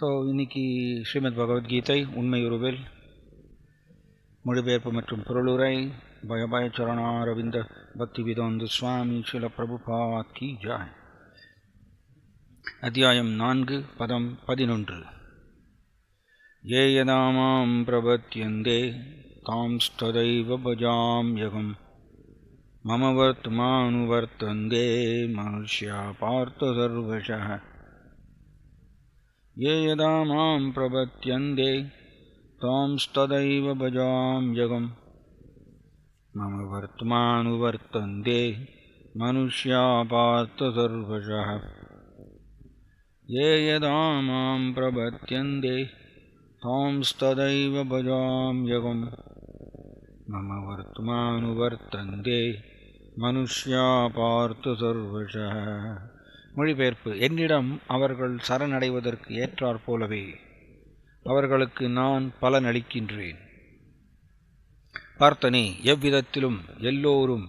இன்னைக்கு ஸ்ரீமத் பகவத்கீதை உண்மை உருவில் மொழிபெயர்ப்பு மற்றும் பொருளுரை பயபாய சரணாரவிந்த பக்தி விதோந்து சுவாமி ஸ்ரீல பிரபுபாத் கி ஜாய். அத்தியாயம் 4 பதம் 11. ஏ யதா மாம் பிரபத்யந்தே தாம்ஸ்ததைவ பஜாம்யகம் மம வர்த்மானுவர்த்தந்தே மனுஷ்யா பார்த்த சர்வசः. ये यदा मां प्रपद्यन्ते तांस्तदैव भजाम्यहम् मम वर्त्मानुवर्तन्ते मनुष्या पार्थ सर्वशः. ये यदा मां प्रपद्यन्ते तांस्तदैव भजाम्यहम् मम वर्त्मानुवर्तन्ते मनुष्या पार्थ सर्वशः. மொழிபெயர்ப்பு: என்னிடம் அவர்கள் சரணடைவதற்கு ஏற்றாற் போலவே அவர்களுக்கு நான் பலனளிக்கின்றேன். பார்த்தனே, எவ்விதத்திலும் எல்லோரும்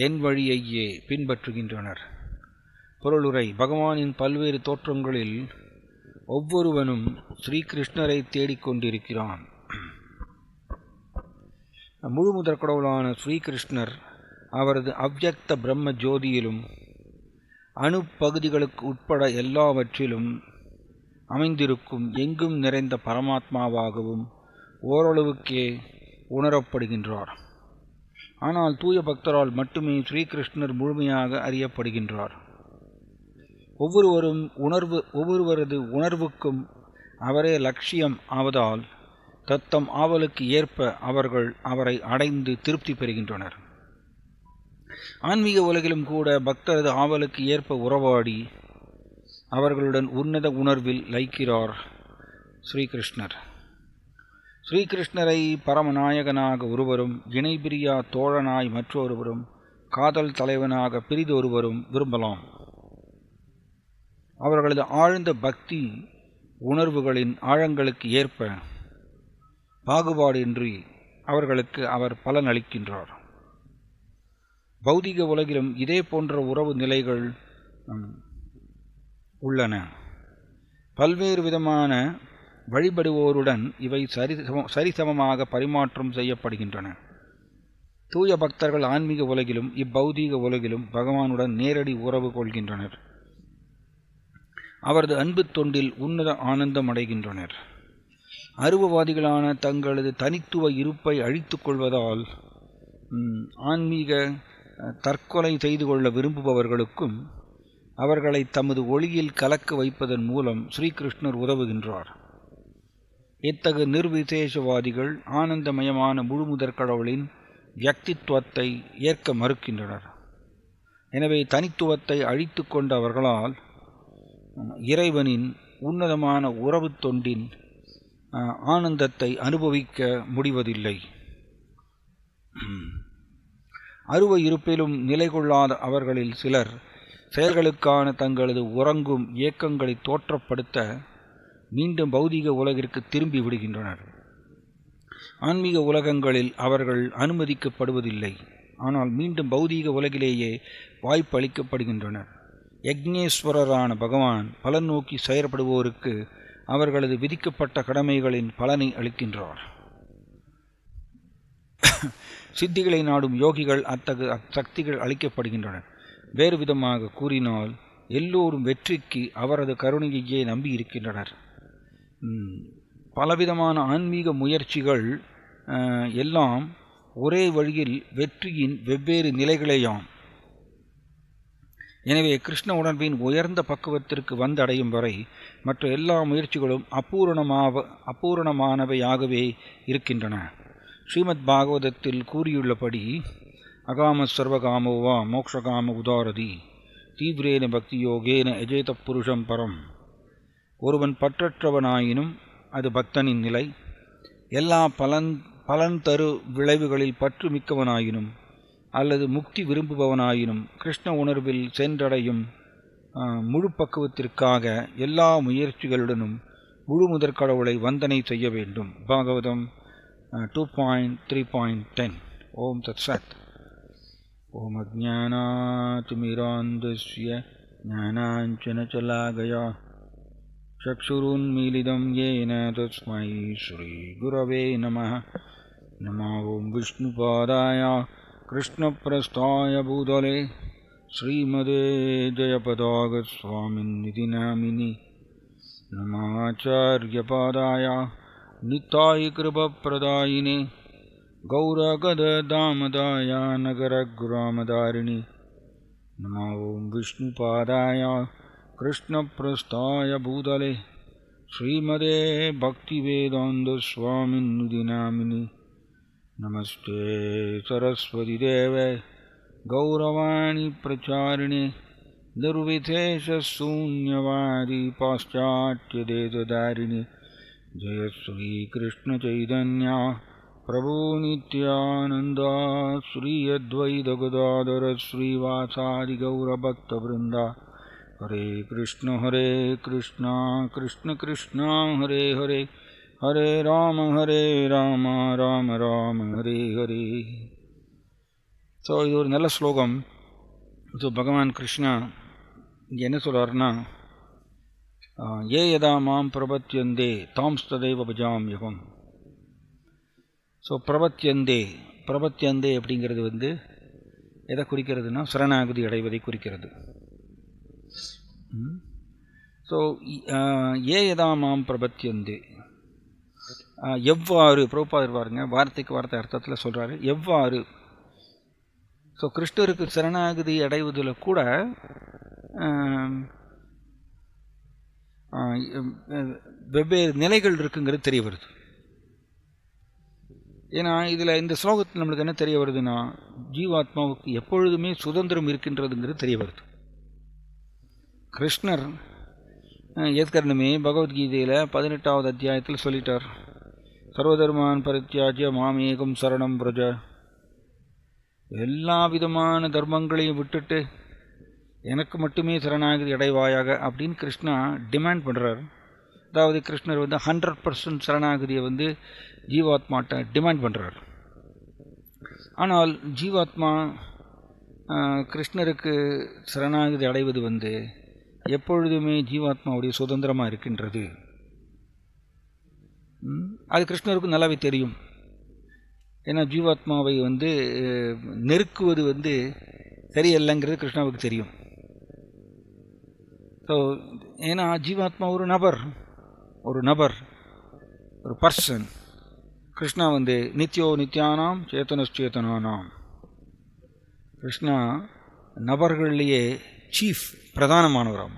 என் வழியையே பின்பற்றுகின்றனர். பொருளுரை: பகவானின் பல்வேறு தோற்றங்களில் ஒவ்வொருவனும் ஸ்ரீகிருஷ்ணரை தேடிக்கொண்டிருக்கிறான். முழுமுதற் கடவுளான ஸ்ரீகிருஷ்ணர் அவரது அவ்யக்த பிரம்ம ஜோதியிலும் அணுப்பகுதிகளுக்கு உட்பட எல்லாவற்றிலும் அமைந்திருக்கும் எங்கும் நிறைந்த பரமாத்மாவாகவும் ஓரளவுக்கே உணரப்படுகின்றார். ஆனால் தூய பக்தரால் மட்டுமே ஸ்ரீகிருஷ்ணர் முழுமையாக அறியப்படுகின்றார். ஒவ்வொருவரது உணர்வுக்கும் அவரே லட்சியம் ஆவதால் தத்தம் ஆவலுக்கு ஏற்ப அவர்கள் அவரை அடைந்து திருப்தி பெறுகின்றனர். ஆன்மீக உலகிலும் கூட பக்தரது ஆவலுக்கு ஏற்ப உறவாடி அவர்களுடன் உன்னத உணர்வில் லயிக்கிறார் ஸ்ரீகிருஷ்ணர். ஸ்ரீகிருஷ்ணரை பரமநாயகனாக ஒருவரும், இணைபிரியா தோழனாய் மற்றொருவரும், காதல் தலைவனாக பிரிதொருவரும் விரும்பலாம். அவர்களது ஆழ்ந்த பக்தி உணர்வுகளின் ஆழங்களுக்கு ஏற்ப பாகுபாடின்றி அவர்களுக்கு அவர் பலனளிக்கின்றார். பௌதிக உலகிலும் இதே போன்ற உறவு நிலைகள் உள்ளன. பல்வேறு விதமான வழிபடுவோருடன் இவை சரிசமமாக பரிமாற்றம் செய்யப்படுகின்றன. தூய பக்தர்கள் ஆன்மீக உலகிலும் இப்பௌதீக உலகிலும் பகவானுடன் நேரடி உறவு கொள்கின்றனர். அவரது அன்பு தொண்டில் உன்னத ஆனந்தம் அடைகின்றனர். அருவவாதிகளான தங்களது தனித்துவ இருப்பை அழித்துக் கொள்வதால் ஆன்மீக தற்கொலை செய்து கொள்ள விரும்புபவர்களுக்கும் அவர்களை தமது ஒளியில் கலக்க வைப்பதன் மூலம் ஸ்ரீகிருஷ்ணர் உதவுகின்றார். இத்தகு நிர்விசேஷவாதிகள் ஆனந்தமயமான முழுமுதற் கடவுளின் வியக்தித்துவத்தை ஏற்க மறுக்கின்றனர். எனவே தனித்துவத்தை அழித்து கொண்ட அவர்களால் இறைவனின் உன்னதமான உறவு தொண்டின் ஆனந்தத்தை அனுபவிக்க முடிவதில்லை. அருவ இருப்பிலும் நிலை கொள்ளாத அவர்களில் சிலர் செயல்களுக்கான தங்களது உறங்கும் இயக்கங்களை தோற்றப்படுத்த மீண்டும் பௌதீக உலகிற்கு திரும்பி விடுகின்றனர். ஆன்மீக உலகங்களில் அவர்கள் அனுமதிக்கப்படுவதில்லை. ஆனால் மீண்டும் பௌதீக உலகிலேயே வாய்ப்பு அளிக்கப்படுகின்றனர். யக்ஞேஸ்வரரான பகவான் பலன் நோக்கி செயற்படுவோருக்கு அவர்களது விதிக்கப்பட்ட கடமைகளின் பலனை அளிக்கின்றார். சித்திகளை நாடும் யோகிகள் அத்தகு சக்திகள் அளிக்கப்படுகின்றனர். வேறு விதமாக கூறினால், எல்லோரும் வெற்றிக்கு அவரது கருணையையே நம்பி இருக்கின்றனர். பலவிதமான ஆன்மீக முயற்சிகள் எல்லாம் ஒரே வழியில் வெற்றியின் வெவ்வேறு நிலைகளேயாம். எனவே கிருஷ்ண உணர்வின் உயர்ந்த பக்குவத்திற்கு வந்தடையும் வரை மற்ற எல்லா முயற்சிகளும் அபூரணமானவையாகவே இருக்கின்றன. ஸ்ரீமத் பாகவதத்தில் கூறியுள்ளபடி, அகாம சர்வகாமோவா மோக்ஷகாம உதாரதி தீவிரேன பக்தி யோகேன எஜேத புருஷம் பரம். ஒருவன் பற்றற்றவனாயினும் அது பக்தனின் நிலை. எல்லா பலன் தரு விளைவுகளில் பற்று மிக்கவனாயினும் அல்லது முக்தி விரும்புபவனாயினும் கிருஷ்ண உணர்வில் சென்றடையும் முழு பக்குவத்திற்காக எல்லா முயற்சிகளுடனும் முழு முதற் கடவுளை வந்தனை செய்ய வேண்டும். பாகவதம் 2.3.10. ஓம் தத் சத். ஓம் அஜ்ஞானாதிமிராந்தஸ்ய ஞானாஞ்சனசலாகயா चक्षुरुन्मीलितं येन तस्मै श्रीगुरवे नमः। नमो ॐ विष्णुपादाय कृष्णप्रस्थाय भूतले श्रीमते जयपताकस्वामिन्निति नामिनि। नमाचार्यपादाय नित्याय कृपप्रदायिने गौरगददामदाय नगरगुरामदारिणि। नमो ॐ विष्णुपादाय कृष्णप्रस्थाय भूतले श्रीमते भक्तिवेदान्तस्वामिन्निति नामिनि। नमस्ते सरस्वतीदेवे गौरवाणी प्रचारिणे निर्विशेषशून्यवादी पाश्चात्यदेशधारिणे। जय श्रीकृष्णचैतन्य प्रभु नित्यानन्द श्री अद्वैत गदाधर श्रीवासादि गौरभक्तवृन्द। हरे कृष्ण कृष्ण कृष्ण हरे हरे, हरे राम राम राम हरे हरे. ஸோ இது ஒரு நல்ல ஸ்லோகம். ஸோ பகவான் கிருஷ்ணா இங்கே என்ன சொல்கிறாருன்னா, ஏ யதா மாம் பிரபத்யந்தே தாம்ஸ்ததைவ பஜாம்யகம். ஸோ பிரபத்யந்தே அப்படிங்கிறது எதை குறிக்கிறதுனா சரணாகதி அடைவதை குறிக்கிறது. ஸோ ஏ யதா மாம் பிரபத்யந்தே, எவ்வாறு, பிரபுபாதர் பாருங்க வார்த்தைக்கு வார்த்தை அர்த்தத்தில் சொல்கிறாரு, எவ்வாறு. ஸோ கிருஷ்ணருக்கு சரணாகதி அடைவதில் கூட வெவ்வேறு நிலைகள் இருக்குங்கிறது தெரிய வருது. ஏன்னா இதில் இந்த ஸ்லோகத்தில் நம்மளுக்கு என்ன தெரிய வருதுன்னா, ஜீவாத்மாவுக்கு எப்பொழுதுமே சுதந்திரம் இருக்கின்றதுங்கிறது தெரிய வருது. கிருஷ்ணர் ஏற்கனவே பகவத்கீதையில் 18வது அத்தியாயத்தில் சொல்லிட்டார், சர்வதர்மான் பரித்யாஜ்ய மாமேகம் சரணம் பிரஜ. எல்லா விதமான தர்மங்களையும் விட்டுட்டு எனக்கு மட்டுமே சரணாகதி அடைவாயாக அப்படின்னு கிருஷ்ணா டிமாண்ட் பண்ணுறார். அதாவது கிருஷ்ணர் 100% சரணாகதியை ஜீவாத்மாட்ட டிமாண்ட் பண்ணுறார். ஆனால் ஜீவாத்மா கிருஷ்ணருக்கு சரணாகதி அடைவது எப்பொழுதுமே ஜீவாத்மாவுடைய சுதந்திரமாக இருக்கின்றது. அது கிருஷ்ணருக்கு நல்லாவே தெரியும். ஏன்னா ஜீவாத்மாவை நெருக்குவது சரியல்லைங்கிறது கிருஷ்ணாவுக்கு தெரியும். ஸோ ஏன்னா ஜீவாத்மா ஒரு நபர் ஒரு பர்சன். கிருஷ்ணா நித்யோ நித்யானாம் சேத்தனச்சேதனானாம். கிருஷ்ணா நபர்களிலேயே சீஃப், பிரதானமானவராம்.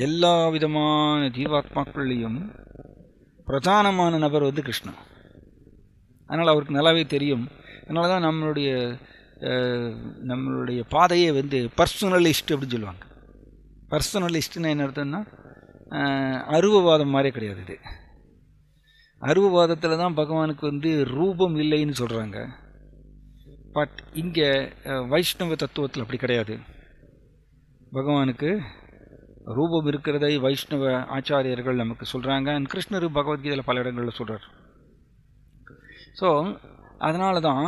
எல்லா விதமான ஜீவாத்மாக்கள்லேயும் பிரதானமான நபர் கிருஷ்ணா. அதனால் அவருக்கு நல்லாவே தெரியும். அதனால தான் நம்மளுடைய பாதையே பர்சனலிஸ்ட் அப்படின்னு சொல்லுவாங்க. பர்சனலிஸ்ட்னா என்ன அர்த்தம்னா, அருவவாதம் மாதிரியே கிடையாது. இது அருவவாதத்தில் தான் பகவானுக்கு ரூபம் இல்லைன்னு சொல்கிறாங்க. பட் இங்கே வைஷ்ணவ தத்துவத்தில் அப்படி கிடையாது. பகவானுக்கு ரூபம் இருக்கிறதை வைஷ்ணவ ஆச்சாரியர்கள் நமக்கு சொல்கிறாங்க. கிருஷ்ணர் பகவத்கீதையில் பல இடங்களில் சொல்கிறார். ஸோ அதனால தான்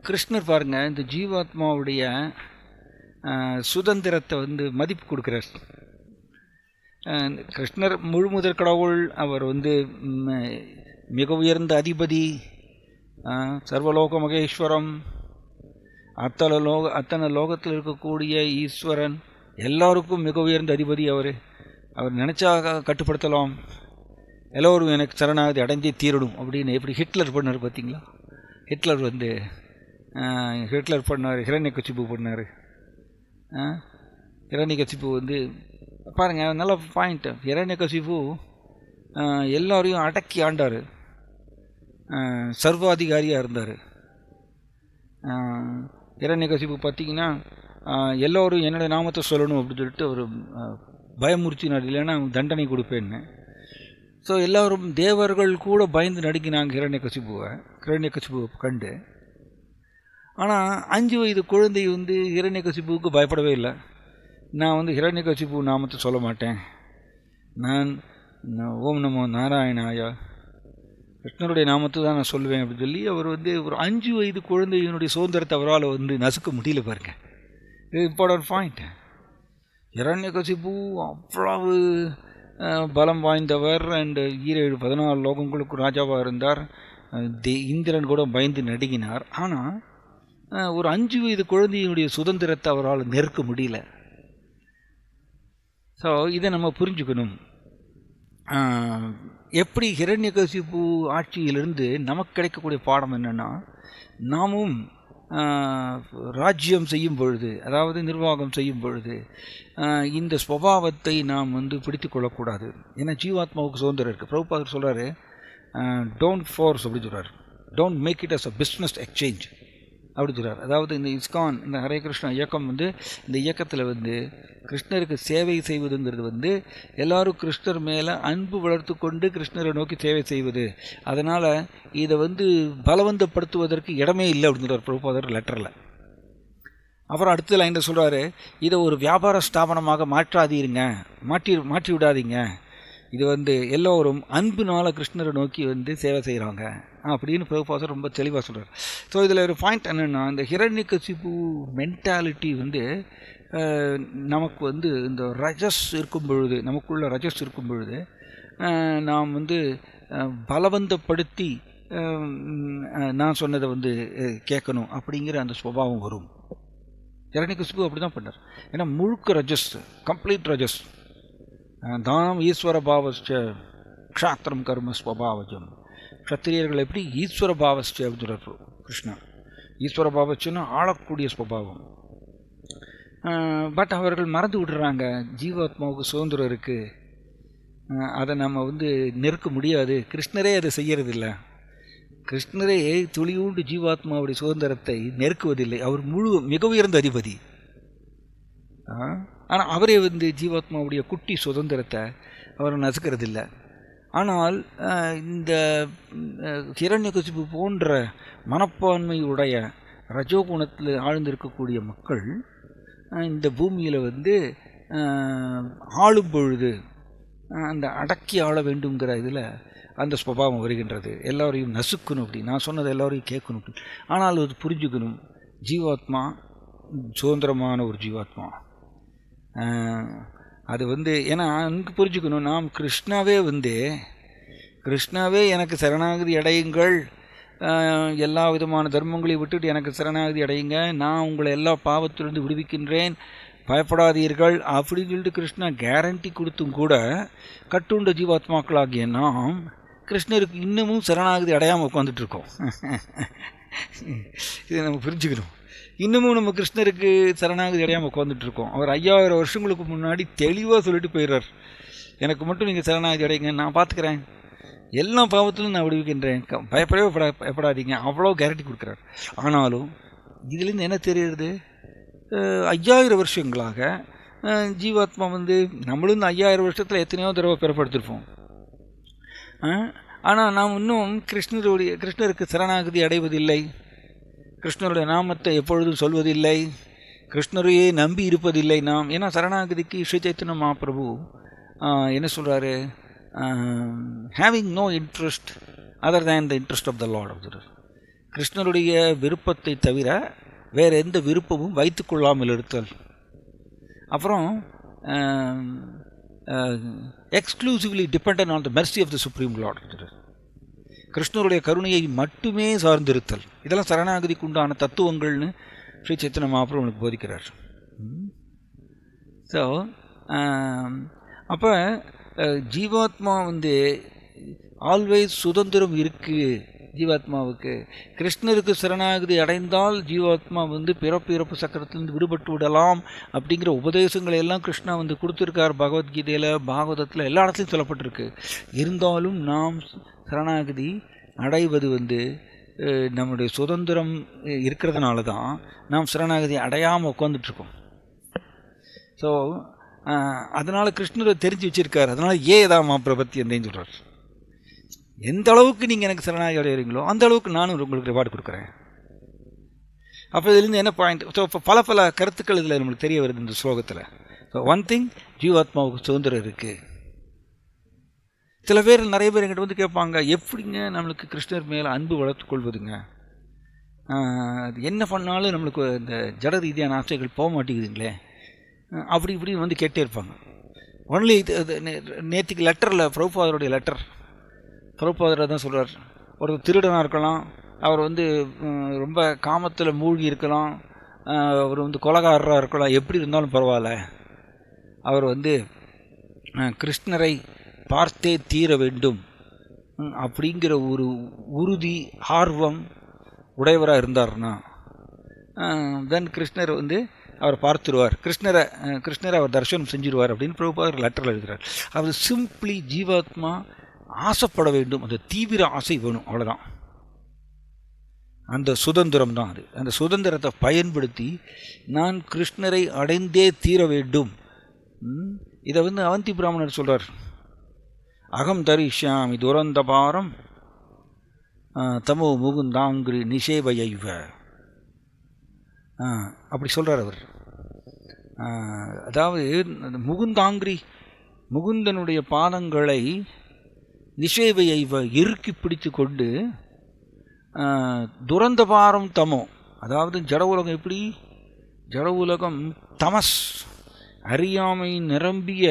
கிருஷ்ணர் பாருங்கள் இந்த ஜீவாத்மாவுடைய சுதந்திரத்தை மதிப்பு கொடுக்குறார். கிருஷ்ணர் முழுமுதற் கடவுள். அவர் மிக உயர்ந்த அதிபதி, சர்வலோக மகேஸ்வரம், அத்தனை லோகத்தில் இருக்கக்கூடிய ஈஸ்வரன், எல்லாருக்கும் மிக உயர்ந்த அதிபதி. அவர் நினச்சா கட்டுப்படுத்தலாம். எல்லோரும் எனக்கு சரணாகதி அடைஞ்சே தீரணும் அப்படின்னு எப்படி ஹிட்லர் பண்ணார் பார்த்தீங்களா? ஹிட்லர் பண்ணார், ஹிரண்யகசிபு பண்ணார். ஹிரண்யகசிபு பாருங்கள், நல்ல பாயிண்ட். ஹிரண்யகசிபு எல்லோரையும் அடக்கி ஆண்டார், சர்வாதிகாரியாக இருந்தார். ஹிரண்யகசிபு பார்த்திங்கன்னா எல்லோரும் என்னுடைய நாமத்தை சொல்லணும் அப்படின்னு சொல்லிட்டு அவர் பயமுறுத்தினார், இல்லைன்னா தண்டனை கொடுப்பேன்னு. ஸோ எல்லோரும் தேவர்கள் கூட பயந்து நடுங்கினாங்க ஹிரண்யகசிபுவை கண்டு. ஆனால் 5 வயது குழந்தை ஹிரண்யகசிபுவுக்கு பயப்படவே இல்லை. நான் ஹிரண்யகசிபு நாமத்தை சொல்ல மாட்டேன், நான் ஓம் நமோ நாராயணாயா கிருஷ்ணருடைய நாமத்தை தான் நான் சொல்லுவேன் அப்படின்னு சொல்லி அவர் ஒரு 5 வயது குழந்தையினுடைய சுதந்திரத்தை அவரால் நசுக்க முடியல. பாருங்கள், இது இம்பார்ட்டன்ட் பாயிண்ட். இரண்யகசிபு அவ்வளவு பலம் வாய்ந்தவர். அண்டு 14 லோகங்களுக்கு ராஜாவாக இருந்தார். இந்திரன் கூட பயந்து நடுங்கினார். ஆனால் ஒரு 5 வயது குழந்தையினுடைய சுதந்திரத்தை அவரால் நெருக்க முடியல. ஸோ இதை நம்ம புரிஞ்சுக்கணும். எப்படி ஹிரண்யகசிபு ஆட்சியிலிருந்து நமக்கு கிடைக்கக்கூடிய பாடம் என்னென்னா, நாமும் ராஜ்யம் செய்யும் பொழுது, அதாவது நிர்வாகம் செய்யும் பொழுது இந்த ஸ்வபாவத்தை நாம் பிடித்து கொள்ளக்கூடாது. ஏன்னா ஜீவாத்மாவுக்கு சுதந்திரம் இருக்குது. பிரபுபாதர் சொல்கிறாரு, டோன்ட் ஃபோர்ஸ் அப்படின்னு சொல்கிறார். Don't make it as a business exchange அப்படி சொல்கிறார். அதாவது இந்த இஸ்கான், இந்த ஹரே கிருஷ்ணா இயக்கம் இந்த இயக்கத்தில் கிருஷ்ணருக்கு சேவை செய்வதுங்கிறது எல்லோரும் கிருஷ்ணர் மேலே அன்பு வளர்த்து கொண்டு கிருஷ்ணரை நோக்கி சேவை செய்வது. அதனால் இதை பலவந்தப்படுத்துவதற்கு இடமே இல்லை அப்படிங்கிறார் பிரபுபாதர் லெட்டரில். அப்புறம் அடுத்த லைனில் சொல்கிறாரு, இதை ஒரு வியாபார ஸ்தாபனமாக மாற்றாதீருங்க, மாற்றி விடாதீங்க. இது எல்லோரும் அன்புனால கிருஷ்ணரை நோக்கி சேவை செய்கிறாங்க அப்படின்னு பிரபுபாதர் ரொம்ப தெளிவாக சொல்கிறார். ஸோ இதில் ஒரு பாயிண்ட் என்னென்னா, இந்த ஹிரண்யகசிபு மென்டாலிட்டி நமக்கு இந்த ரஜஸ் இருக்கும் பொழுது, நமக்குள்ள ரஜஸ் இருக்கும் பொழுது நாம் பலவந்தப்படுத்தி நான் சொன்னதை கேட்கணும் அப்படிங்கிற அந்த சுபாவம் வரும். ஹிரண்யகசிபு அப்படி தான் பண்ணார். ஏன்னா முழுக்க ரஜஸ், கம்ப்ளீட் ரஜஸ். தானம் ஈஸ்வர பாவஸ்ச க்ஷாத்திரம் கர்ம ஸ்வபாவஜம். க்ஷத்திரியர்கள் எப்படி ஈஸ்வர பாவஸ்ச அப்படின்னு சொல்கிறார் கிருஷ்ணா. ஈஸ்வர பாவஸ்சன்னா ஆளக்கூடிய ஸ்வபாவம். பட் அவர்கள் மறந்து விடுறாங்க, ஜீவாத்மாவுக்கு சுதந்திரம் இருக்குது, அதை நம்ம நெருக்க முடியாது. கிருஷ்ணரே அதை செய்யறதில்லை. கிருஷ்ணரே துளியூண்டு ஜீவாத்மாவுடைய சுதந்திரத்தை நெருக்குவதில்லை. அவர் மிக உயர்ந்த அதிபதி. ஆனால் அவரே ஜீவாத்மாவுடைய குட்டி சுதந்திரத்தை அவர் நசுக்கிறதில்லை. ஆனால் இந்த ஹிரண்யகசிபு போன்ற மனப்பான்மையுடைய ரஜோகுணத்தில் ஆழ்ந்திருக்கக்கூடிய மக்கள் இந்த பூமியில் ஆளும் பொழுது அந்த அடக்கி ஆள வேண்டுங்கிற இதில் அந்த ஸ்வபாவம் வருகின்றது. எல்லோரையும் நசுக்கணும், அப்படி நான் சொன்னதை எல்லோரையும் கேட்கணும் அப்படி. ஆனால் அது புரிஞ்சுக்கணும், ஜீவாத்மா சுதந்திரமான ஒரு ஜீவாத்மா. அது ஏன்னா அங்கே புரிஞ்சுக்கணும், நாம் கிருஷ்ணாவே எனக்கு சரணாகதி அடையுங்கள், எல்லா விதமான தர்மங்களையும் விட்டுட்டு எனக்கு சரணாகதி அடையுங்க, நான் உங்களை எல்லா பாவத்திலிருந்து விடுவிக்கின்றேன், பயப்படாதீர்கள் அப்படின்னு சொல்லிட்டு கிருஷ்ணா கேரண்டி கொடுத்தும் கூட கட்டுண்ட ஜீவாத்மாக்களாகிய நாம் கிருஷ்ணருக்கு இன்னமும் சரணாகதி அடையாமல் உட்காந்துட்ருக்கோம். இதை நம்ம புரிஞ்சுக்கணும். இன்னமும் நம்ம கிருஷ்ணருக்கு சரணாகதி அடையாமல் உட்காந்துட்ருக்கோம். அவர் 5000 வருஷங்களுக்கு முன்னாடி தெளிவாக சொல்லிட்டு போயிடுறார், எனக்கு மட்டும் நீங்கள் சரணாகதி அடையுங்க, நான் பார்த்துக்கிறேன், எல்லா பாவத்திலும் நான் விடுவிக்கின்றேன், பயப்படாதீங்க, அவ்வளோ கேரண்டி கொடுக்குறார். ஆனாலும் இதுலேருந்து என்ன தெரியுது, 5000 வருஷங்களாக ஜீவாத்மா நம்மளும் இந்த 5000 வருஷத்தில் எத்தனையோ தடவை பிறப்படுத்திருப்போம். ஆனால் நாம் இன்னும் கிருஷ்ணருக்கு சரணாகதி அடைவதில்லை, கிருஷ்ணருடைய நாமத்தை எப்பொழுதும் சொல்வதில்லை, கிருஷ்ணரையே நம்பி இருப்பதில்லை நாம். ஏன்னா சரணாகதிக்கு ஸ்ரீ சைத்தன்ய மகாபிரபு என்ன சொல்கிறாரு, having no interest other than the interest of the Lord அப்படின்றார். கிருஷ்ணருடைய விருப்பத்தை தவிர வேறு எந்த விருப்பமும் வைத்து கொள்ளாமல் இருத்தல். அப்புறம் exclusively depend on the mercy of the supreme Lord அப்படின்றார். கிருஷ்ணருடைய கருணையை மட்டுமே சார்ந்திருத்தல், இதெல்லாம் சரணாகதிக்கு உண்டான தத்துவங்கள்னு ஸ்ரீ சைத்தன்ய மகாபிரபு நமக்கு போதிக்கிறார். ஸோ அப்போ ஜீவாத்மா ஆல்வேஸ் சுதந்திரம் இருக்குது ஜீவாத்மாவுக்கு. கிருஷ்ணருக்கு சரணாகதி அடைந்தால் ஜீவாத்மா பிறப்பு இறப்பு சக்கரத்திலிருந்து விடுபட்டு விடலாம் அப்படிங்கிற உபதேசங்களை எல்லாம் கிருஷ்ணா கொடுத்துருக்கார். பகவத்கீதையில், பாகவதத்தில், எல்லா இடத்துலையும் சொல்லப்பட்டிருக்கு. இருந்தாலும் நாம் சரணாகதி அடைவது நம்முடைய சுதந்திரம் இருக்கிறதுனால தான் நாம் சரணாகதி அடையாமல் உட்காந்துட்ருக்கோம். ஸோ அதனால் கிருஷ்ணரை தெரிஞ்சு வச்சுருக்கார். அதனால் ஏதாமா பிரபத்தி எந்தேன்னு சொல்கிறார். எந்த அளவுக்கு நீங்கள் எனக்கு சரணாகதி அடைகிறீங்களோ அந்த அளவுக்கு நானும் உங்களுக்கு ரிவார்டு கொடுக்குறேன். அப்போ இதுலேருந்து என்ன பாயிண்ட்? ஸோ இப்போ பல கருத்துக்கள் இதில் நம்மளுக்கு தெரிய வருது இந்த ஸ்லோகத்தில். ஸோ ஒன் திங், ஜீவாத்மாவுக்கு சுதந்திரம் இருக்குது. சில பேர், நிறைய பேர் என்கிட்ட கேட்பாங்க, எப்படிங்க நம்மளுக்கு கிருஷ்ணர் மேலே அன்பு வளர்த்து கொள்வதுங்க, அது என்ன பண்ணாலும் நம்மளுக்கு இந்த ஜட ரீதியான ஆசைகள் போக மாட்டேங்குதுங்களே, அப்படி இப்படி வந்து கேட்டே இருப்பாங்க. ஒன்லி இது நேற்றுக்கு லெட்டரில் பிரபுபாதருடைய லெட்டர், பிரபுபாதர் தான் சொல்கிறார், ஒரு திருடனாக இருக்கலாம், அவர் வந்து ரொம்ப காமத்தில் மூழ்கி இருக்கலாம், அவர் வந்து கொலைகாரராக இருக்கலாம், எப்படி இருந்தாலும் பரவாயில்ல, அவர் வந்து கிருஷ்ணரை பார்த்தே தீர வேண்டும் அப்படிங்கிற ஒரு உறுதி ஆர்வம் உடையவராக இருந்தார்னா தென் கிருஷ்ணர் வந்து அவர் பார்த்துருவார், கிருஷ்ணரை அவர் தரிசனம் செஞ்சிருவார் அப்படின்னு பிரபுபாதர் லெட்டரில் எழுதுகிறார். அவர் சிம்பிளி ஜீவாத்மா ஆசைப்பட வேண்டும், அந்த தீவிர ஆசை வேணும், அவ்வளோதான். அந்த சுதந்திரம் தான் அது. அந்த சுதந்திரத்தை பயன்படுத்தி நான் கிருஷ்ணரை அடைந்தே தீர வேண்டும். இதை வந்து அவந்தி பிராமணர் சொல்கிறார், அகம் தரிஷ்யாமி துரந்தபாரம் தமோ முகுந்தாங்கிரி நிஷேவையைவ, அப்படி சொல்கிறார் அவர். அதாவது முகுந்தனுடைய பாதங்களை நிஷேவையைவ இறுக்கி பிடித்து கொண்டு துரந்தபாரம் தமோ, அதாவது ஜட உலகம் எப்படி, ஜட உலகம் தமஸ் அறியாமை நிரம்பிய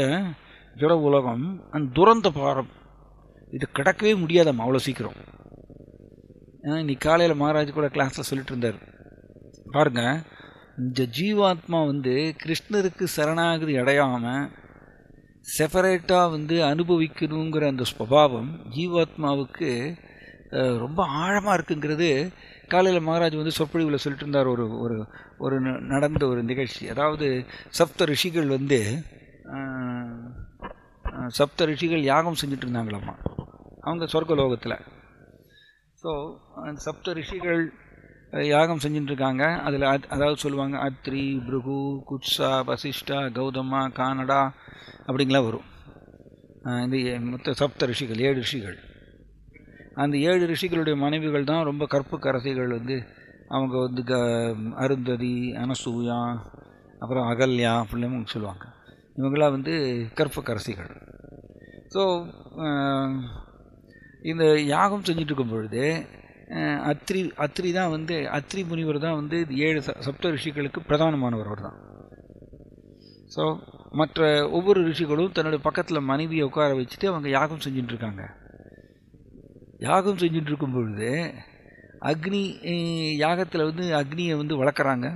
ஜட உலகம், அந்த துரந்த பாரம் இது கிடக்கவே முடியாதம்மா அவ்வளோ சீக்கிரம். இன்னைக்கு காலையில் மகாராஜ் கூட கிளாஸில் சொல்லிட்டு இருந்தார் பாருங்க, இந்த ஜீவாத்மா வந்து கிருஷ்ணருக்கு சரணாகதி அடையாமல் செப்பரேட்டாக வந்து அனுபவிக்கணுங்கிற அந்த ஸ்வபாவம் ஜீவாத்மாவுக்கு ரொம்ப ஆழமாக இருக்குங்கிறது காலையில் மகாராஜ் வந்து சொற்பொழிவில் சொல்லிட்டு இருந்தார். ஒரு நடந்த ஒரு நிகழ்ச்சி, அதாவது சப்த ரிஷிகள் வந்து சப்த ரிஷிகள் யாகம் செஞ்சுட்டு இருந்தாங்களாம்மா அவங்க சொர்க்கலோகத்தில். ஸோ சப்த ரிஷிகள் யாகம் செஞ்சுட்டுருக்காங்க. அதில் அதாவது சொல்லுவாங்க அத்ரி, பிருகு, குட்சா, வசிஷ்டா, கௌதமா, கானடா அப்படிங்களாம் வரும். இந்த மொத்த சப்த ரிஷிகள் 7 ரிஷிகள். அந்த 7 ரிஷிகளுடைய மனைவிகள் தான் ரொம்ப கற்புக்கரசிகள். வந்து அவங்க வந்து அருந்ததி, அனசூயா, அப்புறம் அகல்யா அப்படிலாம் சொல்லுவாங்க. இவங்களாம் வந்து கற்புக்கரசிகள். ஸோ இந்த யாகம் செஞ்சுட்டு இருக்கும் பொழுது அத்ரி தான் வந்து, அத்ரி முனிவர் தான் வந்து 7 சப்த ரிஷிகளுக்கு பிரதானமானவர் அவர் தான். ஸோ மற்ற ஒவ்வொரு ரிஷிகளும் தன்னுடைய பக்கத்தில் மனைவியை உட்கார வச்சுட்டு அவங்க யாகம் செஞ்சுட்டுருக்காங்க. யாகம் செஞ்சுட்டு இருக்கும் பொழுது அக்னி யாகத்தில் வந்து அக்னியை வந்து வளர்க்குறாங்க,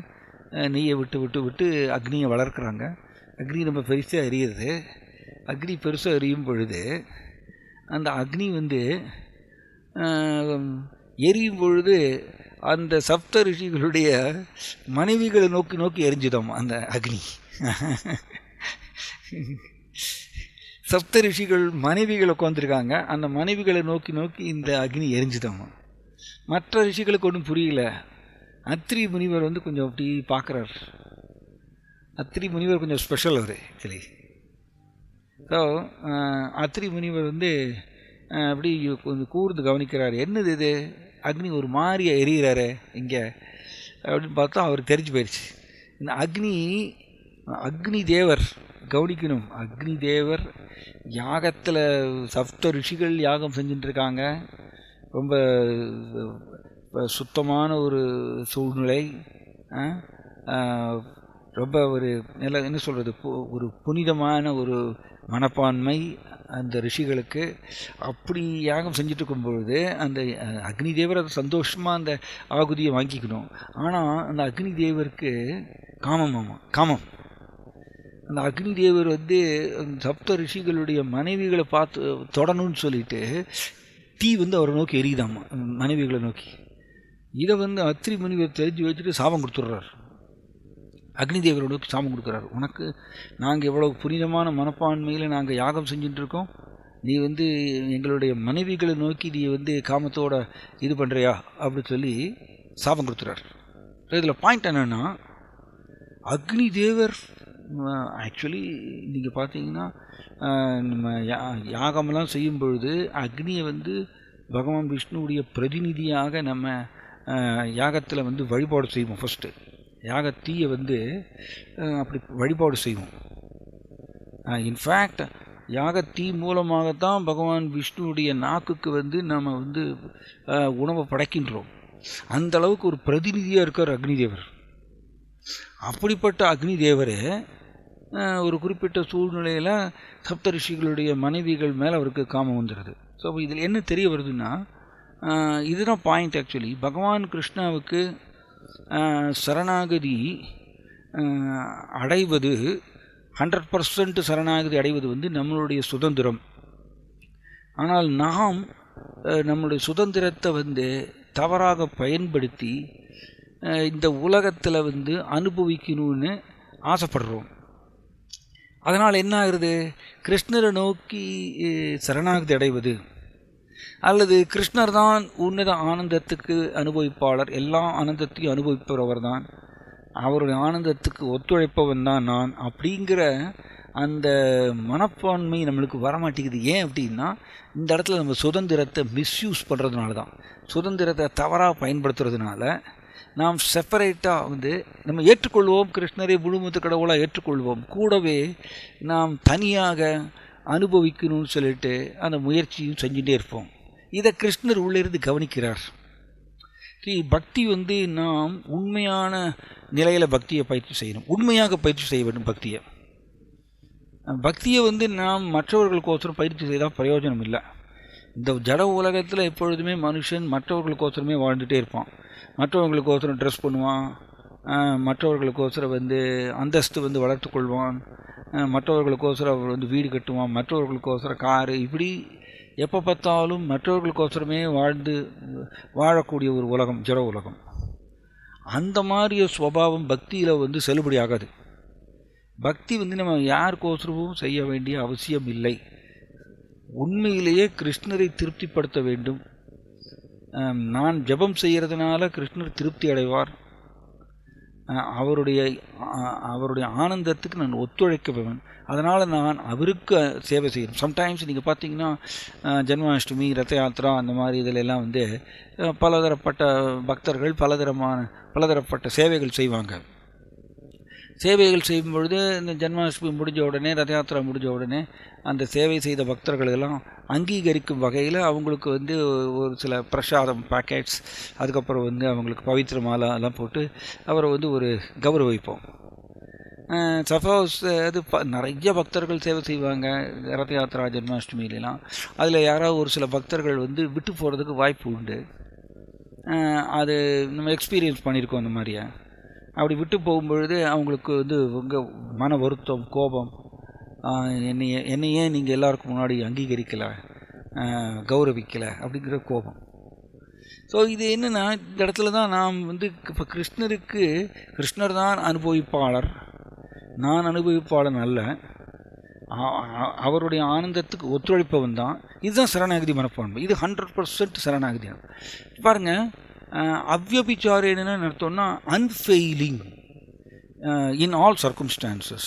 நெய்யை விட்டு விட்டு விட்டு அக்னியை வளர்க்குறாங்க. அக்னி ரொம்ப பெருசாக எரியுது. அக்னி பெருசாக எரியும் பொழுது அந்த அக்னி வந்து எரியும் பொழுது அந்த சப்த ரிஷிகளுடைய மனைவிகளை நோக்கி நோக்கி எரிஞ்சுதோம் அந்த அக்னி. சப்த ரிஷிகள் மனைவிகளை உட்காந்துருக்காங்க, அந்த மனைவிகளை நோக்கி நோக்கி இந்த அக்னி எரிஞ்சுதோம். மற்ற ரிஷிகளுக்கு ஒன்றும் புரியல. அத்ரி முனிவர் வந்து கொஞ்சம் அப்படி பார்க்குறார். அத்ரி முனிவர் கொஞ்சம் ஸ்பெஷல் அவர் ஆக்சுவலி. ஸோ அத்ரி முனிவர் வந்து அப்படி கொஞ்சம் கூர்ந்து கவனிக்கிறார், என்னது இது அக்னி ஒரு மாதிரியா எரிகிறாரு இங்கே அப்படின்னு பார்த்தா அவருக்கு தெரிஞ்சு போயிடுச்சு. இந்த அக்னி தேவர் கவனிக்கணும். அக்னி தேவர் யாகத்தில் சப்த ரிஷிகள் யாகம் செஞ்சுட்டுருக்காங்க, ரொம்ப சுத்தமான ஒரு சூழ்நிலை, ரொம்ப ஒரு என்ன சொல்கிறது, ஒரு புனிதமான ஒரு மனப்பான்மை அந்த ரிஷிகளுக்கு. அப்படி யாகம் செஞ்சுட்டு இருக்கும்பொழுது அந்த அக்னி தேவர் அதை சந்தோஷமாக அந்த ஆகுதியை வாங்கிக்கணும். ஆனால் அந்த அக்னி தேவருக்கு காமம். அந்த அக்னி தேவர் வந்து சப்த ரிஷிகளுடைய மனைவிகளை பார்த்து தொடணும்னு சொல்லிட்டு தீ வந்து அவரை நோக்கி எரியுதாம்மா, மனைவிகளை நோக்கி. இதை வந்து அத்ரி முனிவர் தெரிஞ்சு வச்சுட்டு சாபம் கொடுத்துட்றார். அக்னி தேவரை நோக்கி சாபம் கொடுக்குறாரு, உனக்கு நாங்கள் எவ்வளோ புனிதமான மனப்பான்மையில் நாங்கள் யாகம் செஞ்சுட்டுருக்கோம், நீ வந்து எங்களுடைய மனைவிகளை நோக்கி நீ வந்து காமத்தோட இது பண்ணுறியா அப்படின்னு சொல்லி சாபம் கொடுத்துறார். இதில் பாயிண்ட் என்னென்னா, அக்னி தேவர் ஆக்சுவலி நீங்கள் பார்த்தீங்கன்னா நம்ம யாகமெல்லாம் செய்யும் பொழுது அக்னியை வந்து பகவான் விஷ்ணுவுடைய பிரதிநிதியாக நம்ம யாகத்தில் வந்து வழிபாடு செய்வோம். ஃபஸ்ட்டு யாகத்தீயை வந்து அப்படி வழிபாடு செய்வோம். இன்ஃபேக்ட் யாகத்தீ மூலமாகத்தான் பகவான் விஷ்ணுவுடைய நாக்குக்கு வந்து நம்ம வந்து உணவை படைக்கின்றோம். அந்த அளவுக்கு ஒரு பிரதிநிதியாக இருக்கார் அக்னி தேவர். அப்படிப்பட்ட அக்னி தேவர் ஒரு குறிப்பிட்ட சூழ்நிலையில் சப்தரிஷிகளுடைய மனைவிகள் மேலே அவருக்கு காமம் வந்துடுது. ஸோ இதில் என்ன தெரிய வருதுன்னா, இதுதான் பாயிண்ட். ஆக்சுவலி பகவான் கிருஷ்ணாவுக்கு சரணாகதி அடைவது 100% சரணாகதி அடைவது வந்து நம்மளுடைய சுதந்திரம். ஆனால் நாம் நம்மளுடைய சுதந்திரத்தை வந்து தவறாக பயன்படுத்தி இந்த உலகத்தில் வந்து அனுபவிக்கணும்னு ஆசைப்படுறோம். அதனால் என்ன ஆகுது, கிருஷ்ணரை நோக்கி சரணாகதி அடைவது அல்லது கிருஷ்ணர் தான் உன்னத ஆனந்தத்துக்கு அனுபவிப்பாளர், எல்லா ஆனந்தத்தையும் அனுபவிப்பவர் தான், அவருடைய ஆனந்தத்துக்கு ஒத்துழைப்பவன் தான் நான் அப்படிங்கிற அந்த மனப்பான்மை நம்மளுக்கு வரமாட்டேங்குது. ஏன் அப்படின்னா, இந்த இடத்துல நம்ம சுதந்திரத்தை மிஸ்யூஸ் பண்ணுறதுனால தான், சுதந்திரத்தை தவறாக பயன்படுத்துறதுனால நாம் செப்பரேட்டாக வந்து நம்ம ஏற்றுக்கொள்வோம், கிருஷ்ணரை முழுமுத்து கடவுளாக ஏற்றுக்கொள்வோம், கூடவே நாம் தனியாக அனுபவிக்கணும்னு சொல்லிட்டு அந்த முயற்சியும் செஞ்சுட்டே இருப்போம். இதை கிருஷ்ணர் உள்ளிருந்து கவனிக்கிறார். பக்தி வந்து நாம் உண்மையான நிலையில் பக்தியை பயிற்சி செய்யணும், உண்மையாக பயிற்சி செய்ய வேண்டும். பக்தியை வந்து நாம் மற்றவர்களுக்கோசரம் பயிற்சி செய்தால் பிரயோஜனம் இல்லை. இந்த ஜட உலகத்தில் எப்பொழுதுமே மனுஷன் மற்றவர்களுக்கோசரமே வாழ்ந்துகிட்டே இருப்பான். மற்றவர்களுக்கோசரம் ட்ரெஸ் பண்ணுவான், மற்றவர்களுக்கோசரம் வந்து அந்தஸ்து வந்து வளர்த்து கொள்வான், மற்றவர்களுக்கோசரம் அவர் வந்து வீடு கட்டுவான், மற்றவர்களுக்கோசரம் காரு, இப்படி எப்போ பார்த்தாலும் மற்றவர்களுக்கோசரமே வாழக்கூடிய ஒரு உலகம் ஜட உலகம். அந்த மாதிரி சுபாவம் பக்தியில் வந்து செல்லுபடி ஆகாது. பக்தி வந்து நம்ம யாருக்கோசரமும் செய்ய வேண்டிய அவசியம் இல்லை. உண்மையிலேயே கிருஷ்ணரை திருப்திப்படுத்த வேண்டும். நான் ஜபம் செய்கிறதுனால கிருஷ்ணர் திருப்தி அடைவார், அவருடைய ஆனந்தத்துக்கு நான் ஒத்துழைக்க, அதனால் நான் அவருக்கு சேவை செய்யணும். சம்டைம்ஸ் நீங்கள் பார்த்தீங்கன்னா ஜென்மாஷ்டமி, ரத யாத்திரா, அந்த மாதிரி இதில் எல்லாம் வந்து பலதரப்பட்ட பக்தர்கள் பலதரப்பட்ட சேவைகள் செய்வாங்க. சேவைகள் செய்யும் பொழுது இந்த ஜென்மாஷ்டமி முடிஞ்ச உடனே, ரத யாத்திரா முடிஞ்ச உடனே அந்த சேவை செய்த பக்தர்களெல்லாம் அங்கீகரிக்கும் வகையில் அவங்களுக்கு வந்து ஒரு சில பிரசாதம் பேக்கெட்ஸ், அதுக்கப்புறம் வந்து அவங்களுக்கு பவித்திர மாலை எல்லாம் போட்டு அவரை வந்து ஒரு கௌரவிப்போம். சப்போஸ் அது நிறைய பக்தர்கள் சேவை செய்வாங்க ரத யாத்திரா ஜென்மாஷ்டமிலாம். அதில் யாராவது ஒரு சில பக்தர்கள் வந்து விட்டு போகிறதுக்கு வாய்ப்பு உண்டு. அது நம்ம எக்ஸ்பீரியன்ஸ் பண்ணியிருக்கோம். அந்த மாதிரியா அப்படி விட்டு போகும்பொழுது அவங்களுக்கு வந்து உங்கள் மன வருத்தம், கோபம், என்னையே நீங்கள் எல்லாருக்கும் முன்னாடி அங்கீகரிக்கலை, கௌரவிக்கலை அப்படிங்கிற கோபம். ஸோ இது என்னென்னா, இந்த இடத்துல தான் நாம் வந்து இப்போ கிருஷ்ணர் தான் அனுபவிப்பாளர், நான் அனுபவிப்பாளன் அல்ல, அவருடைய ஆனந்தத்துக்கு ஒத்துழைப்பவன் தான். இதுதான் சரணாகதி மனப்பான்மை. இது 100% சரணாகதி. பாருங்கள், அவ்யபிச்சாரேன்னு அர்த்தம்னா அன்ஃபெயிலிங் இன் ஆல் சர்க்கம்ஸ்டான்சஸ்,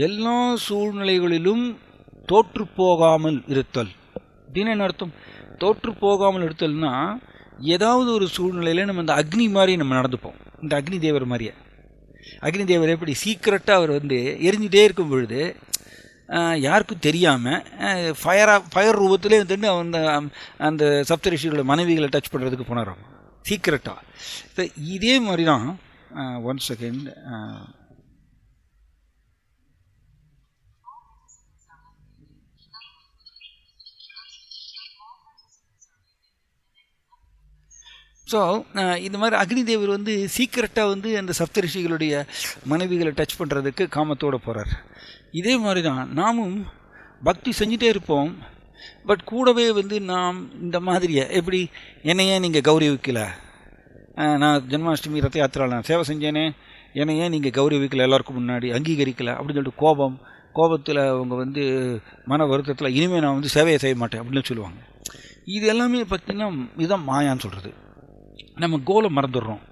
எல்லா சூழ்நிலைகளிலும் தோற்று போகாமல் இருத்தல். அப்படின்னு என்ன அர்த்தம்? தோற்று போகாமல் இருத்தல்னா, ஏதாவது ஒரு சூழ்நிலையில் நம்ம இந்த அக்னி மாதிரி நம்ம நடந்துப்போம். இந்த அக்னி தேவர் மாதிரியே. அக்னி தேவர் எப்படி சீக்கிரட்டாக அவர் வந்து எரிஞ்சிட்டே இருக்கும் பொழுது யாருக்கும் தெரியாமல் ஃபயர் ரூபத்திலே வந்துட்டு அந்த சப்தரிஷிகளோட மனைவிகளை டச் பண்ணுறதுக்கு போனார் சீக்கிரட்டாக. இப்போ இதே மாதிரி தான். One second. ஸோ இந்த மாதிரி அக்னி தேவர் வந்து சீக்கிரட்டாக வந்து அந்த சப்தரிஷிகளுடைய மனைவிகளை டச் பண்ணுறதுக்கு காமத்தோடு போகிறார். இதே மாதிரி தான் நாமும் பக்தி செஞ்சுட்டே இருப்போம். பட் கூடவே வந்து நாம் இந்த மாதிரியை எப்படி, என்னையே நீங்கள் கௌரவிக்கலை, நான் ஜென்மாஷ்டமி ரத யாத்திராவில் நான் சேவை செஞ்சேனே, என்னையே நீங்கள் கௌரவிக்கலை, எல்லாருக்கும் முன்னாடி அங்கீகரிக்கலை அப்படின்னு சொல்லிட்டு கோபத்தில் அவங்க வந்து மன வருத்தத்தில் இனிமேல் நான் வந்து சேவையை செய்ய மாட்டேன் அப்படின்னு சொல்லுவாங்க. இது எல்லாமே பார்த்திங்கன்னா இதுதான் மாயான்னு சொல்கிறது. நம்ம கோலை மறந்துடுறோம்.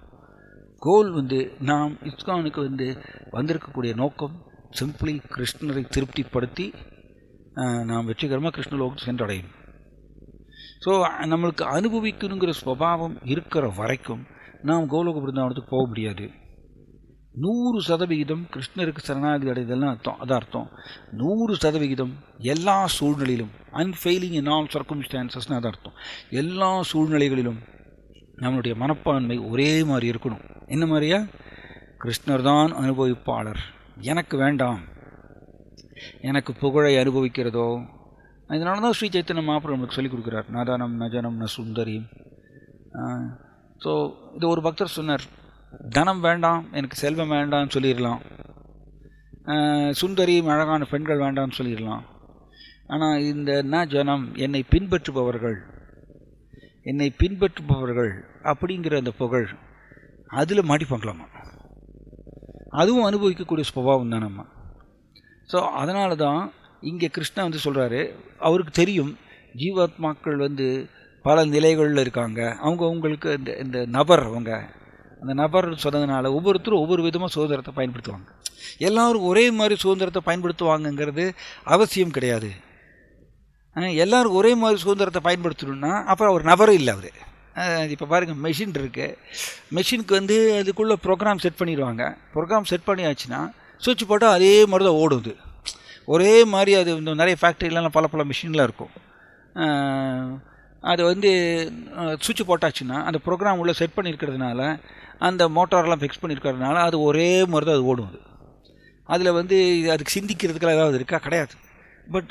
கோல் வந்து நாம் இஸ்கானுக்கு வந்து வந்திருக்கக்கூடிய நோக்கம் சிம்பிளி கிருஷ்ணரை திருப்திப்படுத்தி நாம் வெற்றிகரமாக கிருஷ்ணலோகத்தை சென்றடையணும். ஸோ நம்மளுக்கு அனுபவிக்கணுங்கிற ஸ்வபாவம் இருக்கிற வரைக்கும் நாம் கோலோக பிருந்தாவனத்துக்கு போக முடியாது. 100% கிருஷ்ணருக்கு சரணாகதி அடைதல்னு அர்த்தம். அதான் அர்த்தம். 100% எல்லா சூழ்நிலையிலும், அன்ஃபெயிலிங் இன் ஆல் சர்க்கம்ஸ்டான்சஸ்னு அதான் அர்த்தம். எல்லா சூழ்நிலைகளிலும் நம்மளுடைய மனப்பான்மை ஒரே மாதிரி இருக்கணும். என்ன மாதிரியா? கிருஷ்ணர் தான் அனுபவிப்பாளர், எனக்கு வேண்டாம், எனக்கு புகழை அனுபவிக்கிறதோ. இதனால தான் ஸ்ரீ சைத்தன்ய மகாபிரபு நமக்கு சொல்லிக் கொடுக்குறார், நதனம் நஜனம் ந சுந்தரியும். ஸோ இது ஒரு பக்தர் சொன்னார், தனம் வேண்டாம், எனக்கு செல்வம் வேண்டாம்னு சொல்லிடலாம், சுந்தரி அழகான பெண்கள் வேண்டாம்னு சொல்லிடலாம். ஆனால் இந்த ந ஜனம், என்னை பின்பற்றுபவர்கள் அப்படிங்கிற அந்த புகழ், அதில் மாட்டிப்பாங்களாமா. அதுவும் அனுபவிக்கக்கூடிய சுபாவம் தான் நம்ம. ஸோ அதனால தான் இங்கே கிருஷ்ணா வந்து சொல்கிறாரு, அவருக்கு தெரியும் ஜீவாத்மாக்கள் வந்து பல நிலைகளில் இருக்காங்க. அவங்களுக்கு இந்த நபர், அந்த நபர் சொன்னதுனால ஒவ்வொருத்தரும் ஒவ்வொரு விதமாக சுதந்திரத்தை பயன்படுத்துவாங்க. எல்லோரும் ஒரே மாதிரி சுதந்திரத்தை பயன்படுத்துவாங்கங்கிறது அவசியம் கிடையாது. எல்லோரும் ஒரே மாதிரி சுதந்திரத்தை பயன்படுத்தணுன்னா அப்புறம் அவர் நபரும் இல்லை. அவர் இப்போ பாருங்கள், மெஷின் இருக்குது, மெஷினுக்கு வந்து அதுக்குள்ளே ப்ரோக்ராம் செட் பண்ணிடுவாங்க. ப்ரோக்ராம் செட் பண்ணியாச்சுன்னா சுவிட்ச் போட்டால் அதே மாதிரி தான் ஓடுது, ஒரே மாதிரி. அது நிறைய ஃபேக்ட்ரிலாம் பல மிஷின்லாம் இருக்கும். அது வந்து சுவிட்ச் போட்டாச்சுன்னா அந்த ப்ரோக்ராம் உள்ளே செட் பண்ணியிருக்கிறதுனால, அந்த மோட்டார்லாம் ஃபிக்ஸ் பண்ணியிருக்கிறதுனால அது ஒரே மாதிரி தான் அது ஓடும். அதில் வந்து அதுக்கு சிந்திக்கிறதுக்கெல்லாம் ஏதாவது இருக்கா? கிடையாது. பட்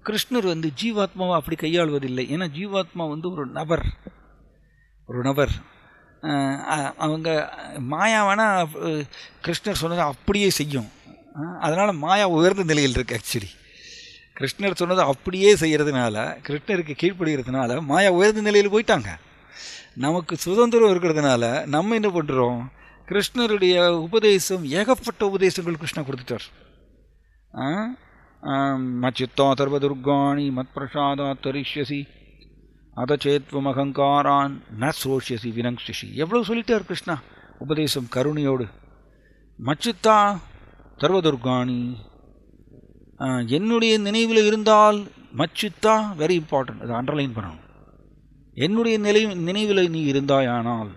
கிருஷ்ணர் வந்து ஜீவாத்மாவை அப்படி கையாளுவதில்லை. ஏன்னா ஜீவாத்மா வந்து ஒரு நபர். அவங்க மாயாவானா கிருஷ்ணர் சொன்னதை அப்படியே செய்யும். அதனால் மாயா உயர்ந்த நிலையில் இருக்குது. ஆக்சுவலி கிருஷ்ணர் சொன்னதை அப்படியே செய்கிறதுனால, கிருஷ்ணருக்கு கீழ்ப்படுகிறதுனால மாயா உயர்ந்த நிலையில் போயிட்டாங்க. நமக்கு சுதந்திரம் இருக்கிறதுனால நம்ம என்ன பண்ணுறோம், கிருஷ்ணருடைய உபதேசம், ஏகப்பட்ட உபதேசங்கள் கிருஷ்ணா கொடுத்துட்டார். மச்சித்தம் சர்வதுர்காணி மத் பிரசாதா தரிஷ்யசி அதச்சேத்வம் அகங்காரான் ந சோஷ்யசி வினங்ஷி. எவ்வளோ சொல்லிட்டார் கிருஷ்ணா உபதேசம் கருணையோடு. மச்சித்தா சர்வதுர்காணி, என்னுடைய நினைவில் இருந்தால், மச்சித்தா வெரி இம்பார்ட்டன்ட், அதை அண்டர்லைன் பண்ணணும். என்னுடைய நினைவில் நீ இருந்தாயானால்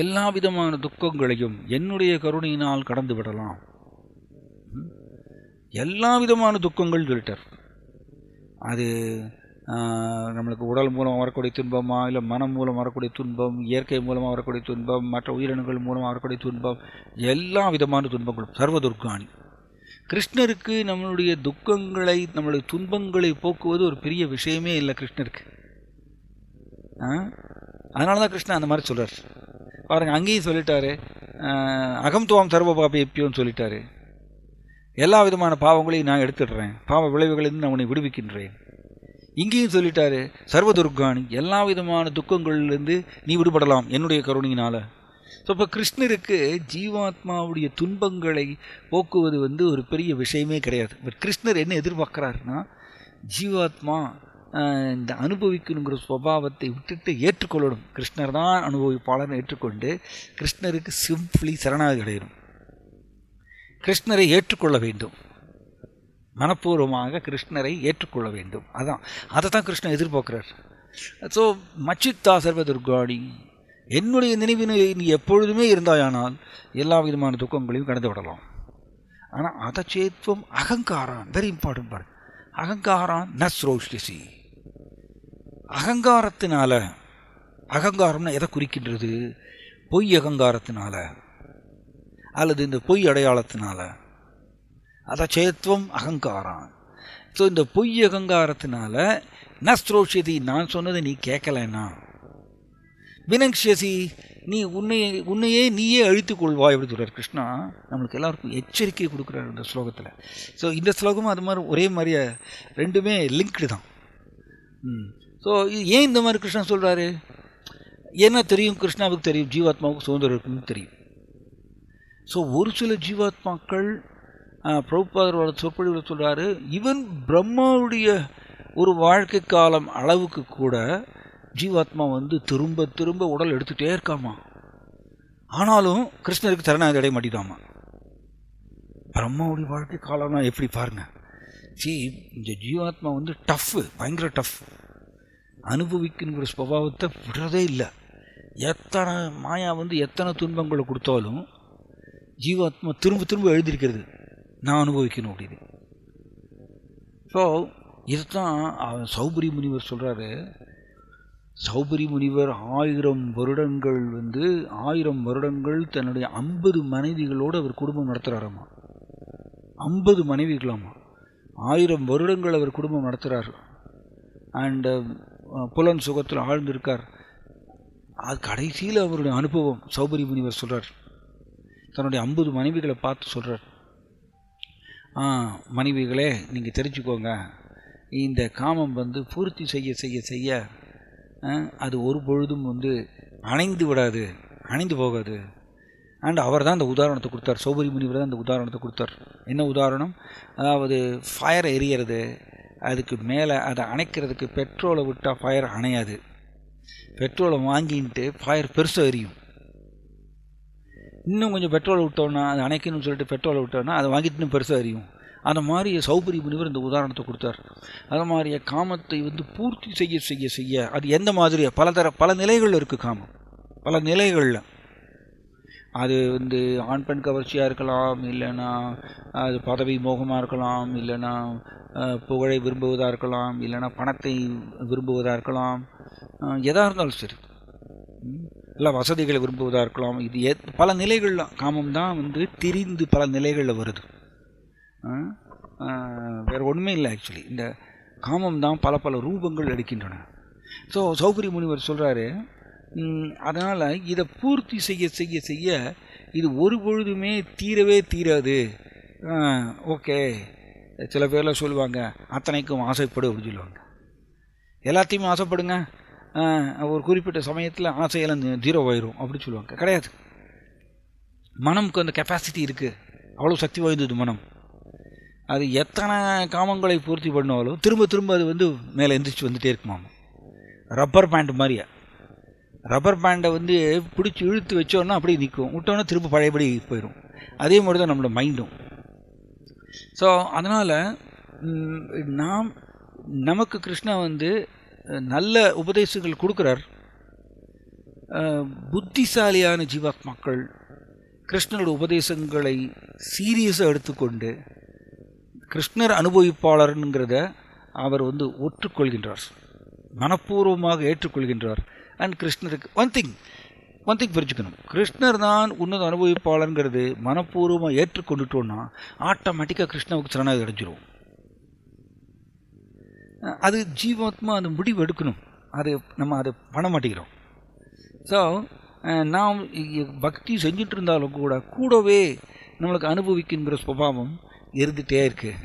எல்லா விதமான துக்கங்களையும் என்னுடைய கருணையினால் கடந்து விடலாம். எல்லா விதமான துக்கங்கள் சொல்லிட்டார். அது நம்மளுக்கு உடல் மூலம் வரக்கூடிய துன்பமா, இல்லை மனம் மூலம் வரக்கூடிய துன்பம், இயற்கை மூலமாக வரக்கூடிய துன்பம், மற்ற உயிரினங்கள் மூலமாக வரக்கூடிய துன்பம், எல்லா விதமான துன்பங்களும் சர்வதுர்காணி. கிருஷ்ணருக்கு நம்மளுடைய துக்கங்களை, நம்மளுடைய துன்பங்களை போக்குவது ஒரு பெரிய விஷயமே இல்லை கிருஷ்ணருக்கு. அதனால தான் கிருஷ்ணன் அந்த மாதிரி சொல்கிறார். பாருங்கள், அங்கேயும் சொல்லிட்டாரு, அகம் துவாம் சர்வ பாபேப்பியோன்னு சொல்லிட்டாரு. எல்லா விதமான பாவங்களையும் நான் எடுத்துடுறேன், பாவ விளைவுகளிலிருந்து நான் உன்னை விடுவிக்கின்றேன். இங்கேயும் சொல்லிட்டாரு சர்வதுர்காணி, எல்லா விதமான துக்கங்கள்லேருந்து நீ விடுபடலாம் என்னுடைய கருணையினால். ஸோ இப்போ கிருஷ்ணருக்கு ஜீவாத்மாவுடைய துன்பங்களை போக்குவது வந்து ஒரு பெரிய விஷயமே கிடையாது. பட் கிருஷ்ணர் என்ன எதிர்பார்க்குறாருன்னா, ஜீவாத்மா இந்த அனுபவிக்கணுங்கிற சுபாவத்தை விட்டுட்டு ஏற்றுக்கொள்ளணும். கிருஷ்ணர் தான் அனுபவிப்பாளர்னு ஏற்றுக்கொண்டு கிருஷ்ணருக்கு சிம்பிளி சரணாகதி அடையணும். கிருஷ்ணரை ஏற்றுக்கொள்ள வேண்டும், மனப்பூர்வமாக கிருஷ்ணரை ஏற்றுக்கொள்ள வேண்டும். அதை தான் கிருஷ்ணன் எதிர்பார்க்குறார். ஸோ மச்சித்தா சர்வதுர்காணி, என்னுடைய நினைவினை நீ எப்பொழுதுமே இருந்தாயானால் எல்லா விதமான துக்கங்களையும் கடந்து விடலாம். ஆனால் அதச்சேத்வம் அகங்காரம், வெரி இம்பார்ட்டன்ட். பாரு, அகங்காரம் ந ஸ்ரோஷ்யசி. அகங்காரத்தினால, அகங்காரம்னா எதை குறிக்கின்றது? பொய் அகங்காரத்தினால அல்லது இந்த பொய் அடையாளத்தினால. அதச்சேத்வம் அகங்காரம். ஸோ இந்த பொய் அகங்காரத்தினால ந ஸ்ரோஷ்யதி, நான் சொன்னதை நீ கேட்கலன்னா, வினங்ஷசி, நீ உன்னையே நீயே அழித்துக் கொள்வாய் அப்படி சொல்கிறார் கிருஷ்ணா. நம்மளுக்கு எல்லாருக்கும் எச்சரிக்கை கொடுக்குறாரு இந்த ஸ்லோகத்தில். ஸோ இந்த ஸ்லோகமும் அது மாதிரி ஒரே மாதிரியே ரெண்டுமே லிங்க்டு தான். ஸோ ஏன் இந்த மாதிரி கிருஷ்ணா சொல்கிறாரு? ஏன்னா தெரியும், கிருஷ்ணாவுக்கு தெரியும் ஜீவாத்மாவுக்கு சுதந்திரம் இருக்குன்னு தெரியும். ஸோ ஒரு சில ஜீவாத்மாக்கள், பிரபுபாதரோட சொற்பொழிவில் சொல்கிறாரு, ஈவன் பிரம்மாவுடைய ஒரு வாழ்க்கை காலம் அளவுக்கு கூட ஜீவாத்மா வந்து திரும்ப திரும்ப உடல் எடுத்துகிட்டே இருக்காமா. ஆனாலும் கிருஷ்ணருக்கு சரணாகதி அடைய மாட்டேதாமா. பிரம்மாவுடைய வாழ்க்கை காலம்னா எப்படி பாருங்க. இந்த ஜீவாத்மா வந்து டஃப்பு, பயங்கர டஃப். அனுபவிக்கணுங்கிற சுபாவத்தை விடுறதே இல்லை. எத்தனை மாயா வந்து எத்தனை துன்பங்களை கொடுத்தாலும் ஜீவாத்மா திரும்ப திரும்ப எழுதியிருக்கிறது, நான் அனுபவிக்கணும் அப்படின்னு. ஸோ இதுதான் சௌபரி முனிவர் சொல்கிறாரு. சௌபரி முனிவர் 1000 வருடங்கள் 1000 வருடங்கள் தன்னுடைய 50 மனைவிகளோடு அவர் குடும்பம் நடத்துகிறாராமா. 50 மனைவிகளாமா. 1000 வருடங்கள் அவர் குடும்பம் நடத்துகிறார். அண்டு புலன் சுகத்தில் ஆழ்ந்திருக்கார். அது கடைசியில் அவருடைய அனுபவம் சௌபரி முனிவர் சொல்கிறார். தன்னுடைய 50 மனைவிகளை பார்த்து சொல்கிறார், மனைவிகளே நீங்கள் தெரிஞ்சுக்கோங்க, இந்த காமம் பூர்த்தி செய்ய செய்ய செய்ய அது ஒரு பொழுதும் அணைந்து விடாது, அணைந்து போகாது. அண்ட் அவர் தான் அந்த உதாரணத்தை கொடுத்தார். சௌபரி முனிவர் தான் அந்த உதாரணத்தை கொடுத்தார். என்ன உதாரணம்? அதாவது ஃபயர் எரியறது, அதுக்கு மேலே அதை அணைக்கிறதுக்கு பெட்ரோலை விட்டால் ஃபயர் அணையாது. பெட்ரோலை வாங்கிட்டு ஃபயர் பெருசாக எரியும். இன்னும் கொஞ்சம் பெட்ரோலை விட்டோன்னா அது அணைக்கணும்னு சொல்லிட்டு பெட்ரோலை விட்டோன்னா அதை வாங்கிட்டு இன்னும் பெருசாக எரியும். அந்த மாதிரி சௌபரி முனிவர் இந்த உதாரணத்தை கொடுத்தார். அது மாதிரியே காமத்தை பூர்த்தி செய்ய செய்ய செய்ய அது எந்த மாதிரி பல நிலைகளில் இருக்குது. காமம் பல நிலைகளில் அது ஆண் பெண் கவர்ச்சியாக இருக்கலாம், இல்லைன்னா அது பதவி மோகமாக இருக்கலாம், இல்லைன்னா புகழை விரும்புவதாக இருக்கலாம், இல்லைன்னா பணத்தை விரும்புவதாக இருக்கலாம், எதாக இருந்தாலும் சரி, இல்லை வசதிகளை விரும்புவதாக இருக்கலாம். இது பல நிலைகளில் காமம் தான் திரிந்து பல நிலைகளில் வருது. வேறு ஒன்றுமே இல்லை. ஆக்சுவலி இந்த காமம் தான் பல பல ரூபங்கள் எடுக்கின்றன. ஸோ சௌபரி முனிவர் சொல்கிறாரு, அதனால் இதை பூர்த்தி செய்ய செய்ய செய்ய இது ஒரு பொழுதுமே தீரவே தீராது. ஓகே, சில பேர்லாம் சொல்லுவாங்க அத்தனைக்கும் ஆசைப்படு அப்படின்னு சொல்லுவாங்க. எல்லாத்தையுமே ஆசைப்படுங்க, ஒரு குறிப்பிட்ட சமயத்தில் ஆசையெல்லாம் 0 ஆயிரும் அப்படின்னு சொல்லுவாங்க. கிடையாது. மனமுக்கு அந்த கெப்பாசிட்டி இருக்குது, அவ்வளோ சக்தி வாய்ந்தது மனம். அது எத்தனை காமங்களை பூர்த்தி பண்ணாலும் திரும்ப திரும்ப அது மேலே எந்திரிச்சு வந்துகிட்டே இருக்குமாம். ரப்பர் பேண்ட் மாதிரியா. ரப்பர் பேண்டை பிடிச்சி இழுத்து வச்சோன்னா அப்படியே நிற்கும், விட்டோன்னா திரும்ப பழையபடி போயிடும். அதே மாதிரி தான் நம்மளோட மைண்டும். ஸோ அதனால் நமக்கு கிருஷ்ணா நல்ல உபதேசங்கள் கொடுக்குறார். புத்திசாலியான ஜீவாத்மாக்கள் கிருஷ்ணனோட உபதேசங்களை சீரியஸாக எடுத்துக்கொண்டு கிருஷ்ணர் அனுபவிப்பாளருங்கிறத அவர் ஒற்றுக்கொள்கின்றார், மனப்பூர்வமாக ஏற்றுக்கொள்கின்றார். அண்ட் கிருஷ்ணருக்கு ஒன் திங் புரிஞ்சுக்கணும், கிருஷ்ணர் தான் உன்னத அனுபவிப்பாளருங்கிறது மனப்பூர்வமாக ஏற்றுக்கொண்டுட்டோன்னா ஆட்டோமேட்டிக்காக கிருஷ்ணாவுக்கு சரணாகதி அடைஞ்சிரும். அது ஜீவாத்மா அந்த முடிவு எடுக்கணும், நம்ம அதை பண்ண மாட்டேங்கிறோம். ஸோ நாம் பக்தி செஞ்சுட்டு இருந்தாலும் கூடவே நம்மளுக்கு அனுபவிக்கின்ற சுபாவம் இருந்துகிட்டே இருக்குது.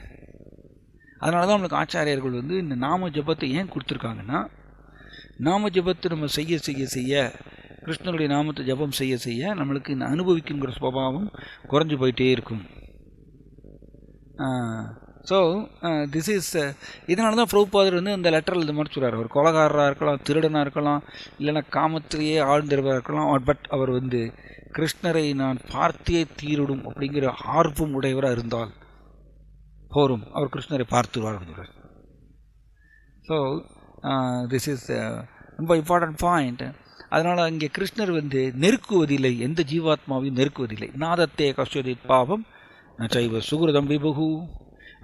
அதனால தான் நம்மளுக்கு ஆச்சாரியர்கள் இந்த நாம ஜபத்தை ஏன் கொடுத்துருக்காங்கன்னா, நாம ஜபத்தை நம்ம செய்ய செய்ய செய்ய, கிருஷ்ணனுடைய நாமத்தை ஜபம் செய்ய செய்ய நம்மளுக்கு இந்த அனுபவிக்குங்கிற சுபாவம் குறைஞ்சி போயிட்டே இருக்கும். ஸோ திஸ் இஸ் இதனால தான் பிரபுபாதர் அந்த லெட்டரில் இது மாதிரி சொல்கிறார். அவர் கொலைகாரராக இருக்கலாம், திருடனாக இருக்கலாம், இல்லைன்னா காமத்திலேயே ஆழ்ந்தவராக இருக்கலாம். பட் அவர் கிருஷ்ணரை நான் பார்த்தே தீரிடும் அப்படிங்கிற ஆர்வம் உடையவராக இருந்தால் போரும், அவர் கிருஷ்ணரை பார்த்துருவார் அப்படின்னு சொல்கிறார். ஸோ திஸ் இஸ் ரொம்ப இம்பார்ட்டன்ட் பாயிண்ட். அதனால் இங்கே கிருஷ்ணர் நெருக்குவதில்லை, எந்த ஜீவாத்மாவையும் நெருக்குவதில்லை. நாதத்தே கஷ்யதி பாவம் நைவ சுகிருதம் விபுகு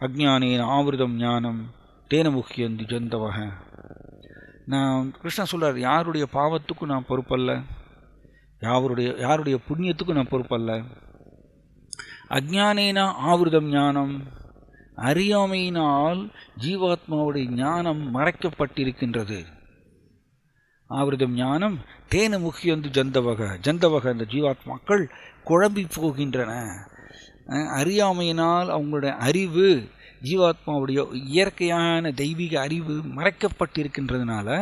அஜ்ஞானேன ஆவிருதம் ஞானம் தேன முக்கியந்தி ஜந்தவக. நான் கிருஷ்ணன் சொல்கிறார், யாருடைய பாவத்துக்கும் நான் பொறுப்பல்ல, யாருடைய புண்ணியத்துக்கும் நான் பொறுப்பல்ல. அஜ்ஞானேன ஆவிருதம் ஞானம், அறியாமையினால் ஜீவாத்மாவுடைய ஞானம் மறைக்கப்பட்டிருக்கின்றது. ஆவிரதம் ஞானம் தேன முக்கியந்து ஜந்தவக அந்த ஜீவாத்மாக்கள் குழம்பி போகின்றன. அறியாமையினால் அவங்களுடைய அறிவு, ஜீவாத்மாவுடைய இயற்கையான தெய்வீக அறிவு மறைக்கப்பட்டிருக்கின்றதுனால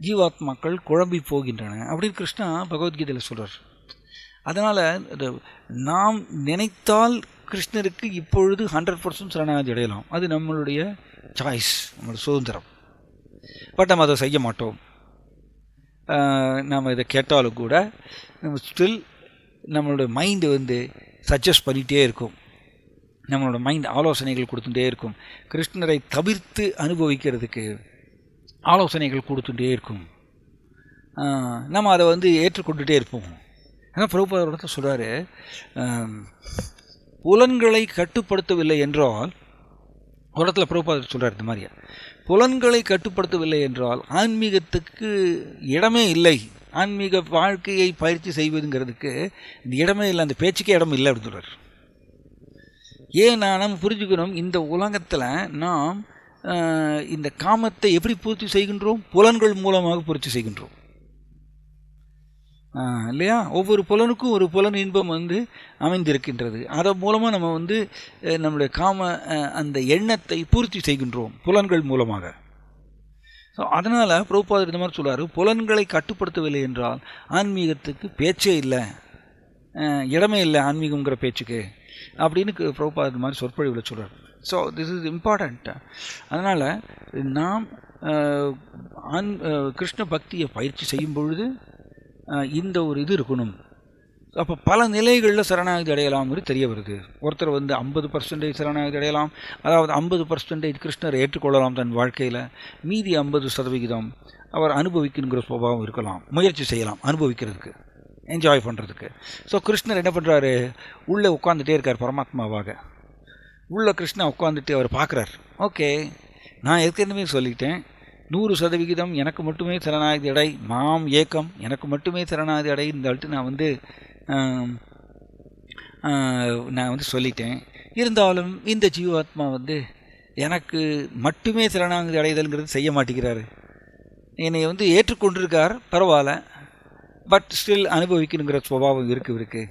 ஜீவாத்மாக்கள் குழம்பி போகின்றன அப்படின்னு கிருஷ்ணா பகவத்கீதையில் சொல்கிறார். அதனால் நாம் நினைத்தால் கிருஷ்ணருக்கு இப்பொழுது 100% சரணாகதி அடையலாம். அது நம்மளுடைய சாய்ஸ், நம்மளுடைய சுதந்திரம். பட் நம்ம அதை செய்ய மாட்டோம். நம்ம இதை கேட்டாலும் கூட நம்ம ஸ்டில் நம்மளோட மைண்டு சஜஸ்ட் பண்ணிகிட்டே இருக்கும், நம்மளோட மைண்ட் ஆலோசனைகள் கொடுத்துட்டே இருக்கும். கிருஷ்ணரை தவிர்த்து அனுபவிக்கிறதுக்கு ஆலோசனைகள் கொடுத்துட்டே இருக்கும். நம்ம அதை ஏற்றுக்கொண்டுட்டே இருப்போம். ஆனால் பிரபுபாதரோட சொல்கிறாரு, புலன்களை கட்டுப்படுத்தவில்லை என்றால் ஒரு இடத்துல பிரபுபாதர் சொல்கிறார் இந்த மாதிரியா, புலன்களை கட்டுப்படுத்தவில்லை என்றால் ஆன்மீகத்துக்கு இடமே இல்லை, ஆன்மீக வாழ்க்கையை பயிற்சி செய்வதுங்கிறதுக்கு இந்த இடமே இல்லை, அந்த பேச்சுக்கே இடம் இல்லை அப்படின்னு சொல்கிறார். ஏன்னா நம்ம புரிஞ்சுக்கணும், இந்த உலகத்தில் நாம் இந்த காமத்தை எப்படி பூர்த்தி செய்கின்றோம்? புலன்கள் மூலமாக பூர்த்தி செய்கின்றோம் இல்லையா? ஒவ்வொரு புலனுக்கும் ஒரு புலன் இன்பம் அமைந்திருக்கின்றது. அதன் மூலமாக நம்ம நம்முடைய காம அந்த எண்ணத்தை பூர்த்தி செய்கின்றோம் புலன்கள் மூலமாக. ஸோ அதனால் பிரபுபாதர் இந்த மாதிரி சொல்கிறார், புலன்களை கட்டுப்படுத்தவில்லை என்றால் ஆன்மீகத்துக்கு பேச்சே இல்லை, இடமே இல்லை ஆன்மீகங்கிற பேச்சுக்கு அப்படின்னு பிரபுபாதர் மாதிரி சொற்பொழிவில் சொல்கிறார். So this is important. அதனால் நாம் கிருஷ்ண பக்தியை பயிற்சி செய்யும் பொழுது இந்த ஒரு இது இருக்கணும். அப்போ பல நிலைகளில் சரணாகதி அடையலாம்னு தெரிய வருது. ஒருத்தர் 50% சரணாகதி அடையலாம், அதாவது 50% கிருஷ்ணரை ஏற்றுக்கொள்ளலாம் தன் வாழ்க்கையில், மீதி 50% அவர் அனுபவிக்கணுங்கிற சுபாவம் இருக்கலாம், முயற்சி செய்யலாம் அனுபவிக்கிறதுக்கு, என்ஜாய் பண்ணுறதுக்கு. ஸோ கிருஷ்ணர் என்ன பண்ணுறாரு, உள்ளே உட்காந்துட்டே இருக்கார் பரமாத்மாவாக. உள்ள கிருஷ்ணா உட்காந்துட்டு அவர் பார்க்குறார், ஓகே நான் ஏற்கனவே சொல்லிட்டேன், 100% எனக்கு மட்டுமே சரணாகதி அடை, மாம் ஏக்கம் எனக்கு மட்டுமே சரணாகதி அடைன்னு சொல்லிட்டு நான் சொல்லிட்டேன். இருந்தாலும் இந்த ஜீவாத்மா எனக்கு மட்டுமே சரணாகதி அடைதல்ங்கிறது செய்ய மாட்டேங்கிறாரு. என்னை ஏற்றுக்கொண்டிருக்கார், பரவாயில்ல, பட் ஸ்டில் அனுபவிக்கணுங்கிற சுபாவம் இருக்கு.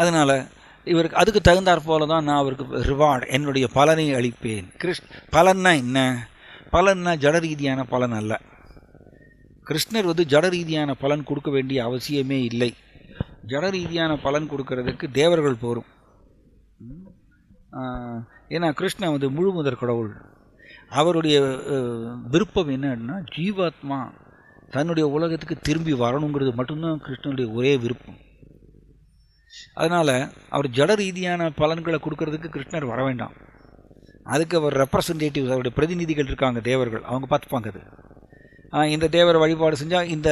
அதனால் இவருக்கு அதுக்கு தகுந்தாற் போல தான் நான் அவருக்கு ரிவார்டு, என்னுடைய பலனை அளிப்பேன். பலன்னா என்ன? பலன்னா ஜட ரீதியான பலன் அல்ல. கிருஷ்ணர் ஜட ரீதியான பலன் கொடுக்க வேண்டிய அவசியமே இல்லை. ஜட ரீதியான பலன் கொடுக்கறதுக்கு தேவர்கள் போரும். ஏன்னா கிருஷ்ணன் முழு முதற் கடவுள். அவருடைய விருப்பம் என்னன்னா ஜீவாத்மா தன்னுடைய உலகத்துக்கு திரும்பி வரணுங்கிறது மட்டும்தான் கிருஷ்ணனுடைய ஒரே விருப்பம். அதனால் அவர் ஜட ரீதியான பலன்களை கொடுக்கறதுக்கு கிருஷ்ணர் வர வேண்டாம். அதுக்கு அவர் ரெப்ரசன்டேட்டிவ்ஸ், அவருடைய பிரதிநிதிகள் இருக்காங்க, தேவர்கள், அவங்க பார்த்துப்பாங்க. அது இந்த தேவரை வழிபாடு செஞ்சால் இந்த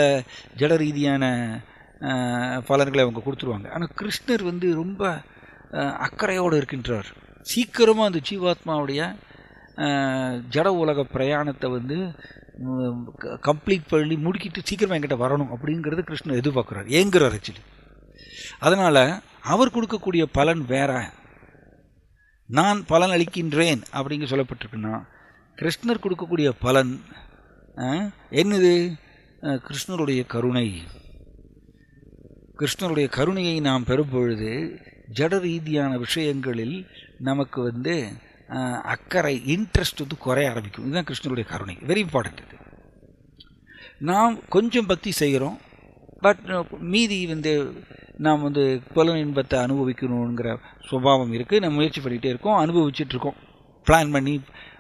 ஜட ரீதியான பலன்களை அவங்க கொடுத்துருவாங்க. ஆனால் கிருஷ்ணர் ரொம்ப அக்கறையோடு இருக்கின்றார். சீக்கிரமாக அந்த ஜீவாத்மாவுடைய ஜட உலக பிரயாணத்தை கம்ப்ளீட் பண்ணி முடிக்கிட்டு சீக்கிரமாக என்கிட்ட வரணும் அப்படிங்கிறது கிருஷ்ணர் எதிர்பார்க்குறார், ஏங்குறார் ஆக்சுவலி. அதனால் அவர் கொடுக்கக்கூடிய பலன் வேற. நான் பலன் அளிக்கின்றேன் அப்படிங்க சொல்லப்பட்டிருக்குன்னா, கிருஷ்ணர் கொடுக்கக்கூடிய பலன் என்னது? கிருஷ்ணருடைய கருணை. கிருஷ்ணருடைய கருணையை நாம் பெறும் பொழுது ஜட ரீதியான விஷயங்களில் நமக்கு அக்கறை, இன்ட்ரெஸ்ட் குறைய ஆரம்பிக்கும். இதுதான் கிருஷ்ணருடைய கருணை. Very important. இது நாம் கொஞ்சம் பக்தி செய்கிறோம், பட் மீதி நாம் புலன் இன்பத்தை அனுபவிக்கணுங்கிற சுபாவம் இருக்குது. நம்ம முயற்சி பண்ணிகிட்டே இருக்கோம், அனுபவிச்சுட்ருக்கோம், பிளான் பண்ணி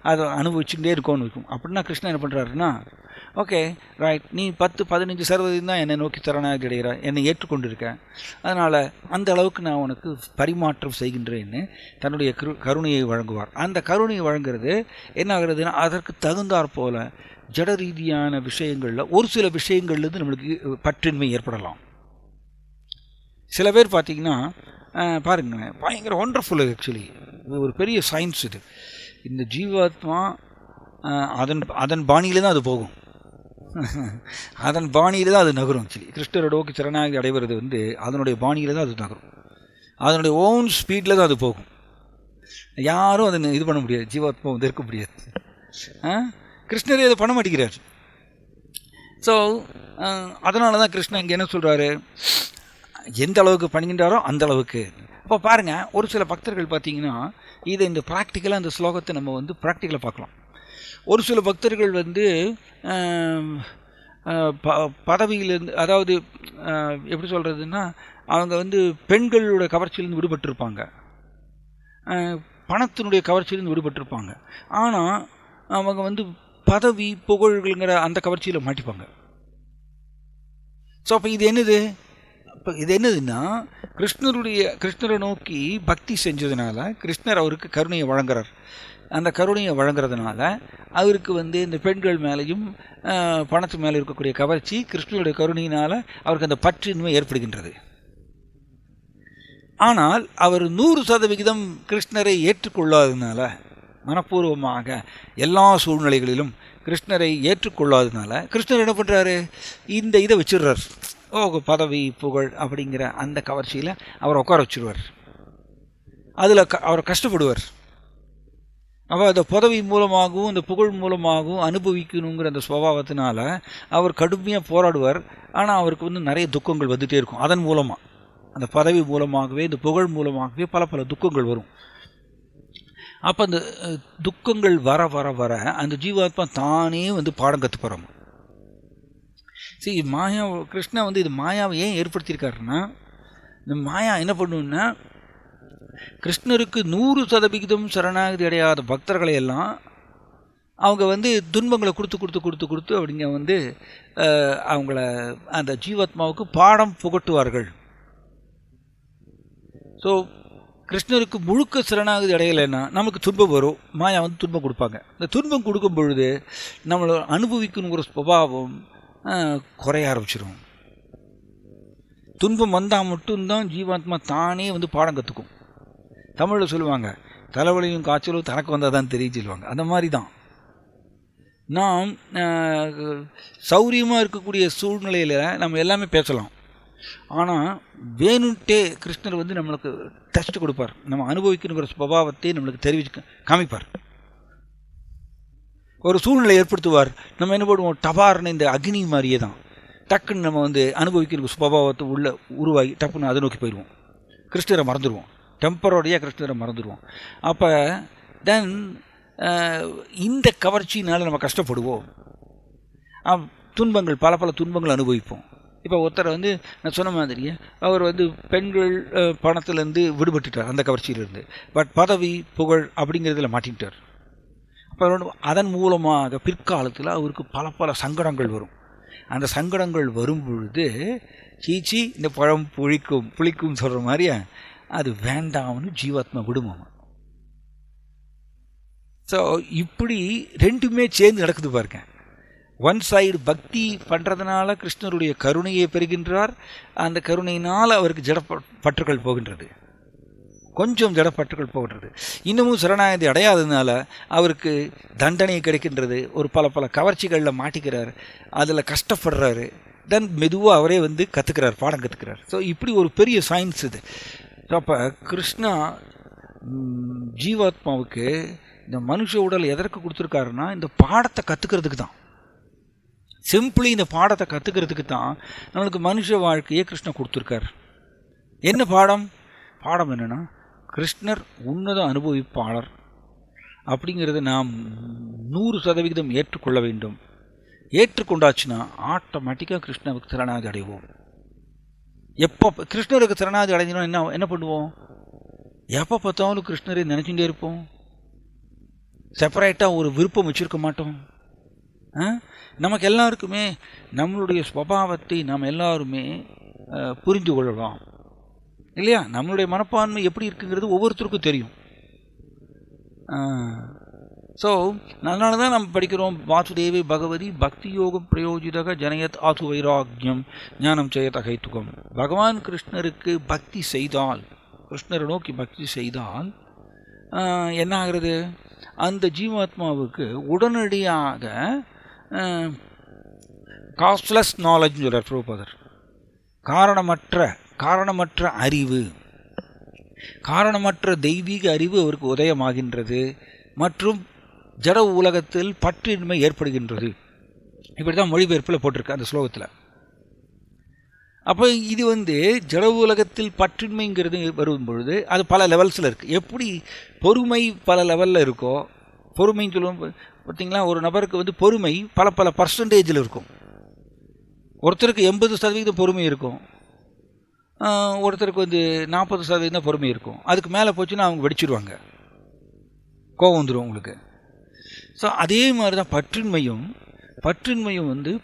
அதை அனுபவிச்சுட்டே இருக்கோன்னு இருக்கும். அப்படின்னா கிருஷ்ணன் என்ன பண்ணுறாருன்னா, ஓகே ரைட், நீ 10-15% தான் என்னை நோக்கி சரணாகதி அடைகிற, என்னை ஏற்றுக்கொண்டிருக்க, அதனால் அந்த அளவுக்கு நான் உனக்கு பரிமாற்றம் செய்கின்றேன்னு தன்னுடைய கருணையை வழங்குவார். அந்த கருணையை வழங்குறது என்ன ஆகுறதுன்னா, அதற்கு தகுந்தாற் போல் ஜட ரீதியான விஷயங்களில் ஒரு சில விஷயங்கள்லேருந்து நம்மளுக்கு பற்றின்மை ஏற்படலாம். சில பேர் பார்த்திங்கன்னா பாருங்களேன், பயங்கர ஒண்டர்ஃபுல். ஆக்சுவலி ஒரு பெரிய சயின்ஸ் இது. இந்த ஜீவாத்மா அதன் பாணியில் தான் அது போகும், அதன் பாணியில் தான் அது நகரும். ஆக்சுவலி கிருஷ்ணரோட சரணாகதி அடைவது அதனுடைய பாணியில் தான் அது நகரும், அதனுடைய ஓன் ஸ்பீடில் தான் அது போகும். யாரும் அதை இது பண்ண முடியாது, ஜீவாத்மா இருக்க முடியாது. கிருஷ்ணரே அதை பண்ண மாட்டேங்கிறார். ஸோ அதனால தான் கிருஷ்ணன் இங்கே என்ன சொல்கிறாரு, எந்த அளவுக்கு பண்ணுகின்றாரோ அந்த அளவுக்கு. அப்போ பாருங்கள், ஒரு சில பக்தர்கள் பார்த்திங்கன்னா இதை இந்த ப்ராக்டிக்கலாக அந்த ஸ்லோகத்தை நம்ம ப்ராக்டிக்கலாக பார்க்கலாம். ஒரு சில பக்தர்கள் பதவியிலேருந்து, அதாவது எப்படி சொல்கிறதுன்னா, அவங்க பெண்களோட கவர்ச்சியிலேருந்து விடுபட்டிருப்பாங்க, பணத்தினுடைய கவர்ச்சியிலேருந்து விடுபட்டிருப்பாங்க. ஆனால் அவங்க பதவி புகழ்களுங்கிற அந்த கவர்ச்சியில் மாட்டிப்பாங்க. ஸோ அப்போ இது என்னது? இப்போ இது என்னதுன்னா, கிருஷ்ணரை நோக்கி பக்தி செஞ்சதுனால கிருஷ்ணர் அவருக்கு கருணையை வழங்குறார். அந்த கருணையை வழங்குறதுனால அவருக்கு இந்த பெண்கள் மேலேயும் பணத்து மேலே இருக்கக்கூடிய கவர்ச்சி கிருஷ்ணருடைய கருணையினால் அவருக்கு அந்த பற்றின்மை ஏற்படுகின்றது. ஆனால் அவர் 100% கிருஷ்ணரை ஏற்றுக்கொள்ளாததுனால மனப்பூர்வமாக எல்லா சூழ்நிலைகளிலும் கிருஷ்ணரை ஏற்றுக்கொள்ளாததுனால கிருஷ்ணர் என்ன பண்ணுறாரு, இந்த இதை வச்சிடுறார். பதவி புகழ் அப்படிங்கிற அந்த கவர்ச்சியில் அவரை உட்கார வச்சுருவார். அதில் அவரை கஷ்டப்படுவார். அப்போ அந்த பதவி மூலமாகவும் இந்த புகழ் மூலமாகவும் அனுபவிக்கணுங்கிற அந்த சுபாவத்தினால அவர் கடுமையாக போராடுவார். ஆனால் அவருக்கு நிறைய துக்கங்கள் வந்துகிட்டே இருக்கும். அதன் மூலமாக, அந்த பதவி மூலமாகவே, இந்த புகழ் மூலமாகவே பல பல துக்கங்கள் வரும். அப்போ அந்த துக்கங்கள் வர வர வர அந்த ஜீவாத்மா தானே பாடம் கற்றுப்போகிறோம். சரி, மாயா கிருஷ்ணா இது மாயாவை ஏன் ஏற்படுத்தியிருக்காருன்னா, இந்த மாயா என்ன பண்ணுன்னா, கிருஷ்ணருக்கு 100% சரணாகதி அடையாத பக்தர்களை எல்லாம் அவங்க துன்பங்களை கொடுத்து கொடுத்து கொடுத்து கொடுத்து அப்படிங்க அவங்கள அந்த ஜீவாத்மாவுக்கு பாடம் புகட்டுவார்கள். ஸோ கிருஷ்ணருக்கு முழுக்க சரணாகதி அடையலைன்னா நமக்கு துன்பம் வரும். மாயா துன்பம் கொடுப்பாங்க. இந்த துன்பம் கொடுக்கும் பொழுது நம்மளை அனுபவிக்கணுங்கிற சுபாவம் குறைய ஆரம்பிச்சிடும். துன்பம் வந்தால் மட்டும்தான் ஜீவாத்மா தானே பாடம் கற்றுக்கும். தமிழில் சொல்லுவாங்க, தலைவலியும் காய்ச்சலும் தனக்கு வந்தால் தான் தெரியும் சொல்லுவாங்க. அந்த மாதிரி தான் நாம் சௌரியமாக இருக்கக்கூடிய சூழ்நிலையில் நம்ம எல்லாமே பேசலாம். ஆனால் வேணுன்ட்டே கிருஷ்ணர் நம்மளுக்கு டெஸ்ட் கொடுப்பார். நம்ம அனுபவிக்கணுங்கிற சுபாவத்தை நம்மளுக்கு தெரிவிச்சு காமிப்பார். ஒரு சூழ்நிலை ஏற்படுத்துவார். நம்ம என்ன பண்ணுவோம், டபார்னு இந்த அக்னி மாதிரியே தான் டக்குன்னு நம்ம அனுபவிக்கிற சுபாவத்தை உள்ள உருவாகி டப்புன்னு அதை நோக்கி போயிடுவோம். கிருஷ்ணரை மறந்துடுவோம். டெம்பரரியாக கிருஷ்ணரை மறந்துடுவோம். அப்போ தென் இந்த கவர்ச்சினால் நம்ம கஷ்டப்படுவோம். துன்பங்கள், பல பல துன்பங்கள் அனுபவிப்போம். இப்போ ஒருத்தரை நான் சொன்ன மாதிரியே அவர் பெண்கள் பணத்துலேருந்து விடுபட்டுட்டார், அந்த கவர்ச்சியிலேருந்து. பட் பதவி புகழ் அப்படிங்கிறதுல மாட்டிக்கிட்டார். அப்போ அதன் மூலமாக பிற்காலத்தில் அவருக்கு பல பல சங்கடங்கள் வரும். அந்த சங்கடங்கள் வரும் பொழுது சீச்சி இந்த பழம் புளிக்கும் சொல்கிற மாதிரியே அது வேண்டாம்னு ஜீவாத்மா விடுமா. ஸோ இப்படி ரெண்டுமே சேர்ந்து நடக்குது பாருங்க. ஒன் சைடு பக்தி பண்ணுறதுனால கிருஷ்ணருடைய கருணையை பெறுகின்றார். அந்த கருணையினால் அவருக்கு ஜடப்பற்றுகள் போகின்றது, கொஞ்சம் ஜடப்பற்றுகள் போகின்றது. இன்னமும் சரணாகதி அடையாததுனால அவருக்கு தண்டனை கிடைக்கின்றது. ஒரு பல பல கவர்ச்சிகளில் மாட்டிக்கிறார், அதில் கஷ்டப்படுறாரு. தென் மெதுவாக அவரே கற்றுக்கிறார், பாடம் கற்றுக்கிறார். ஸோ இப்படி ஒரு பெரிய சயின்ஸ் இது. ஸோ அப்போ கிருஷ்ணா ஜீவாத்மாவுக்கு இந்த மனுஷ உடல் எதற்கு கொடுத்துருக்காருன்னா இந்த பாடத்தை கற்றுக்கிறதுக்கு தான். சிம்பிளி இந்த பாடத்தை கற்றுக்கிறதுக்கு தான் நம்மளுக்கு மனுஷ வாழ்க்கையே கிருஷ்ணர் கொடுத்துருக்கார். என்ன பாடம்? பாடம் என்னென்னா, கிருஷ்ணர் உன்னத அனுபவிப்பாளர் அப்படிங்கிறத நாம் 100% ஏற்றுக்கொள்ள வேண்டும். ஏற்றுக்கொண்டாச்சுன்னா ஆட்டோமேட்டிக்காக கிருஷ்ணருக்கு சரணாகதி அடைவோம். எப்போ கிருஷ்ணருக்கு சரணாகதி அடைஞ்சோன்னா என்ன பண்ணுவோம்? எப்போ பார்த்தாலும் கிருஷ்ணரை நினச்சிட்டே இருப்போம். செப்பரேட்டாக ஒரு விருப்பம் வச்சுருக்க மாட்டோம். நமக்கு எல்லாருக்குமே நம்மளுடைய ஸ்வபாவத்தை நாம் எல்லாருமே புரிந்து கொள்ளலாம் இல்லையா? நம்மளுடைய மனப்பான்மை எப்படி இருக்குங்கிறது ஒவ்வொருத்தருக்கும் தெரியும். ஸோ அதனால தான் நம்ம படிக்கிறோம், வாசுதேவி பகவதி பக்தி யோகம் பிரயோஜிதக ஜனயத் ஆசு வைராக்கியம் ஞானம் செய்யத் அகைத்துகம். பகவான் கிருஷ்ணருக்கு பக்தி செய்தால், கிருஷ்ணரை நோக்கி பக்தி செய்தால் என்ன ஆகிறது? அந்த ஜீவாத்மாவுக்கு உடனடியாக காஸ்ட்லெஸ் நாலேஜ்னு சொல்கிறார் பிரபுபாதர். காரணமற்ற அறிவு, காரணமற்ற தெய்வீக அறிவு அவருக்கு உதயமாகின்றது மற்றும் ஜட உலகத்தில் பற்றின்மை ஏற்படுகின்றது. இப்படி தான் மொழிபெயர்ப்பில் போட்டிருக்கு அந்த ஸ்லோகத்தில். அப்போ இது ஜட உலகத்தில் பற்றின்மைங்கிறது வரும் பொழுது அது பல லெவல்ஸில் இருக்குது. எப்படி பொறுமை பல லெவலில் இருக்கோ, பொறுமைன்னு சொல்லுவோம் பார்த்தீங்களா, ஒரு நபருக்கு பொறுமை பல பல பர்சன்டேஜில் இருக்கும். ஒருத்தருக்கு 80% பொறுமை இருக்கும், ஒருத்தருக்கு 40% தான் பொறுமை இருக்கும். அதுக்கு மேலே போச்சுன்னா அவங்க வெடிச்சிடுவாங்க, கோபம் வந்துடும் உங்களுக்கு. ஸோ அதே மாதிரி தான் பற்றின்மையும்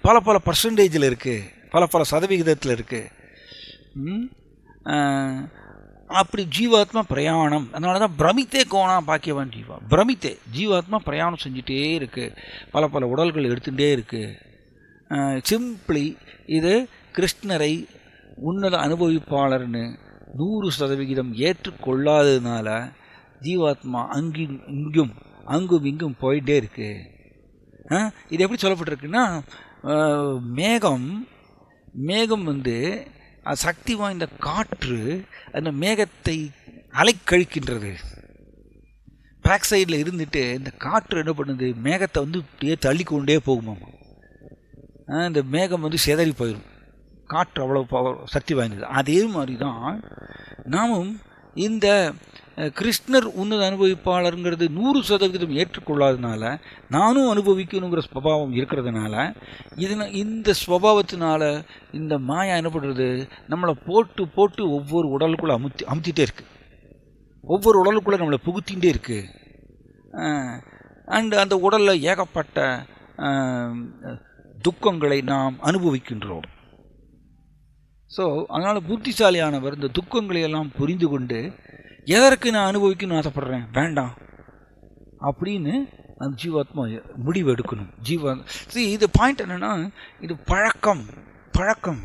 பல பல பர்சன்டேஜில் இருக்குது, பல பல சதவிகிதத்தில் இருக்குது. அப்படி ஜீவாத்மா பிரயாணம், அதனால தான் பிரமித்தே கோணா பாக்கியவான் ஜீவா. ஜீவாத்மா பிரயாணம் செஞ்சுட்டே இருக்குது, பல பல உடல்கள் எடுத்துகிட்டே இருக்குது. சிம்பிளி இது கிருஷ்ணரை உன்னத அனுபவிப்பாளர்னு 100% ஏற்றுக்கொள்ளாததுனால ஜீவாத்மா இங்கும் அங்கும் இங்கும் போயிட்டே இருக்கு. இது எப்படி சொல்லப்பட்டிருக்குன்னா, மேகம் வந்து சக்தி வாய்ந்த காற்று அந்த மேகத்தை அலைக்கழிக்கின்றது. பேக் சைடில் இருந்துட்டு இந்த காற்று என்ன பண்ணுது, மேகத்தை வந்து அப்படியே தள்ளிக்கொண்டே போகுமாமா. இந்த மேகம் வந்து சிதறி போயிடும். காற்று அவ்வளோ சக்தி வாய்ந்தது. அதே மாதிரி தான் நாமும் இந்த கிருஷ்ணர் உன்னத அனுபவிப்பாளருங்கிறது 100% ஏற்றுக்கொள்ளாதனால, நானும் அனுபவிக்கணுங்கிற ஸ்வபாவம் இருக்கிறதுனால, இந்த ஸ்வபாவத்தினால இந்த மாயா என்ன பண்ணுறது, நம்மளை போட்டு போட்டு ஒவ்வொரு உடலுக்குள்ளே அமுத்திட்டே இருக்குது. ஒவ்வொரு உடலுக்குள்ளே நம்மளை புகுத்திகிட்டே இருக்குது. அண்டு அந்த உடலில் ஏகப்பட்ட துக்கங்களை நாம் அனுபவிக்கின்றோம். ஸோ அதனால் புத்திசாலியானவர் இந்த துக்கங்களை எல்லாம் புரிந்து கொண்டு, எதற்கு நான் அனுபவிக்கணும்னு ஆசைப்படுறேன், வேண்டாம் அப்படின்னு அந்த ஜீவாத்மா முடிவு எடுக்கணும். இது பாயிண்ட் என்னென்னா, இது பழக்கம்.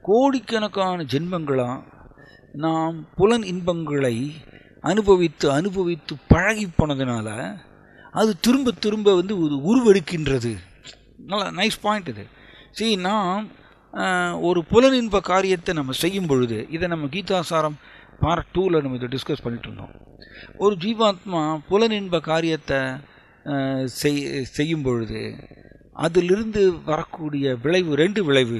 கோடிக்கணக்கான ஜென்மங்களாக நாம் புலன் இன்பங்களை அனுபவித்து பழகி போனதுனால அது திரும்ப திரும்ப வந்து உருவெடுக்கின்றது. நல்லா நைஸ் பாயிண்ட் இது. நாம் ஒரு புலனின்ப காரியத்தை நம்ம செய்யும் பொழுது, இதை நம்ம கீதாசாரம் பார்ட் 2ல் நம்ம இதை டிஸ்கஸ் பண்ணிட்டு இருந்தோம். ஒரு ஜீவாத்மா புலனின்ப காரியத்தை செய்யும் பொழுது அதிலிருந்து வரக்கூடிய விளைவு 2 விளைவு.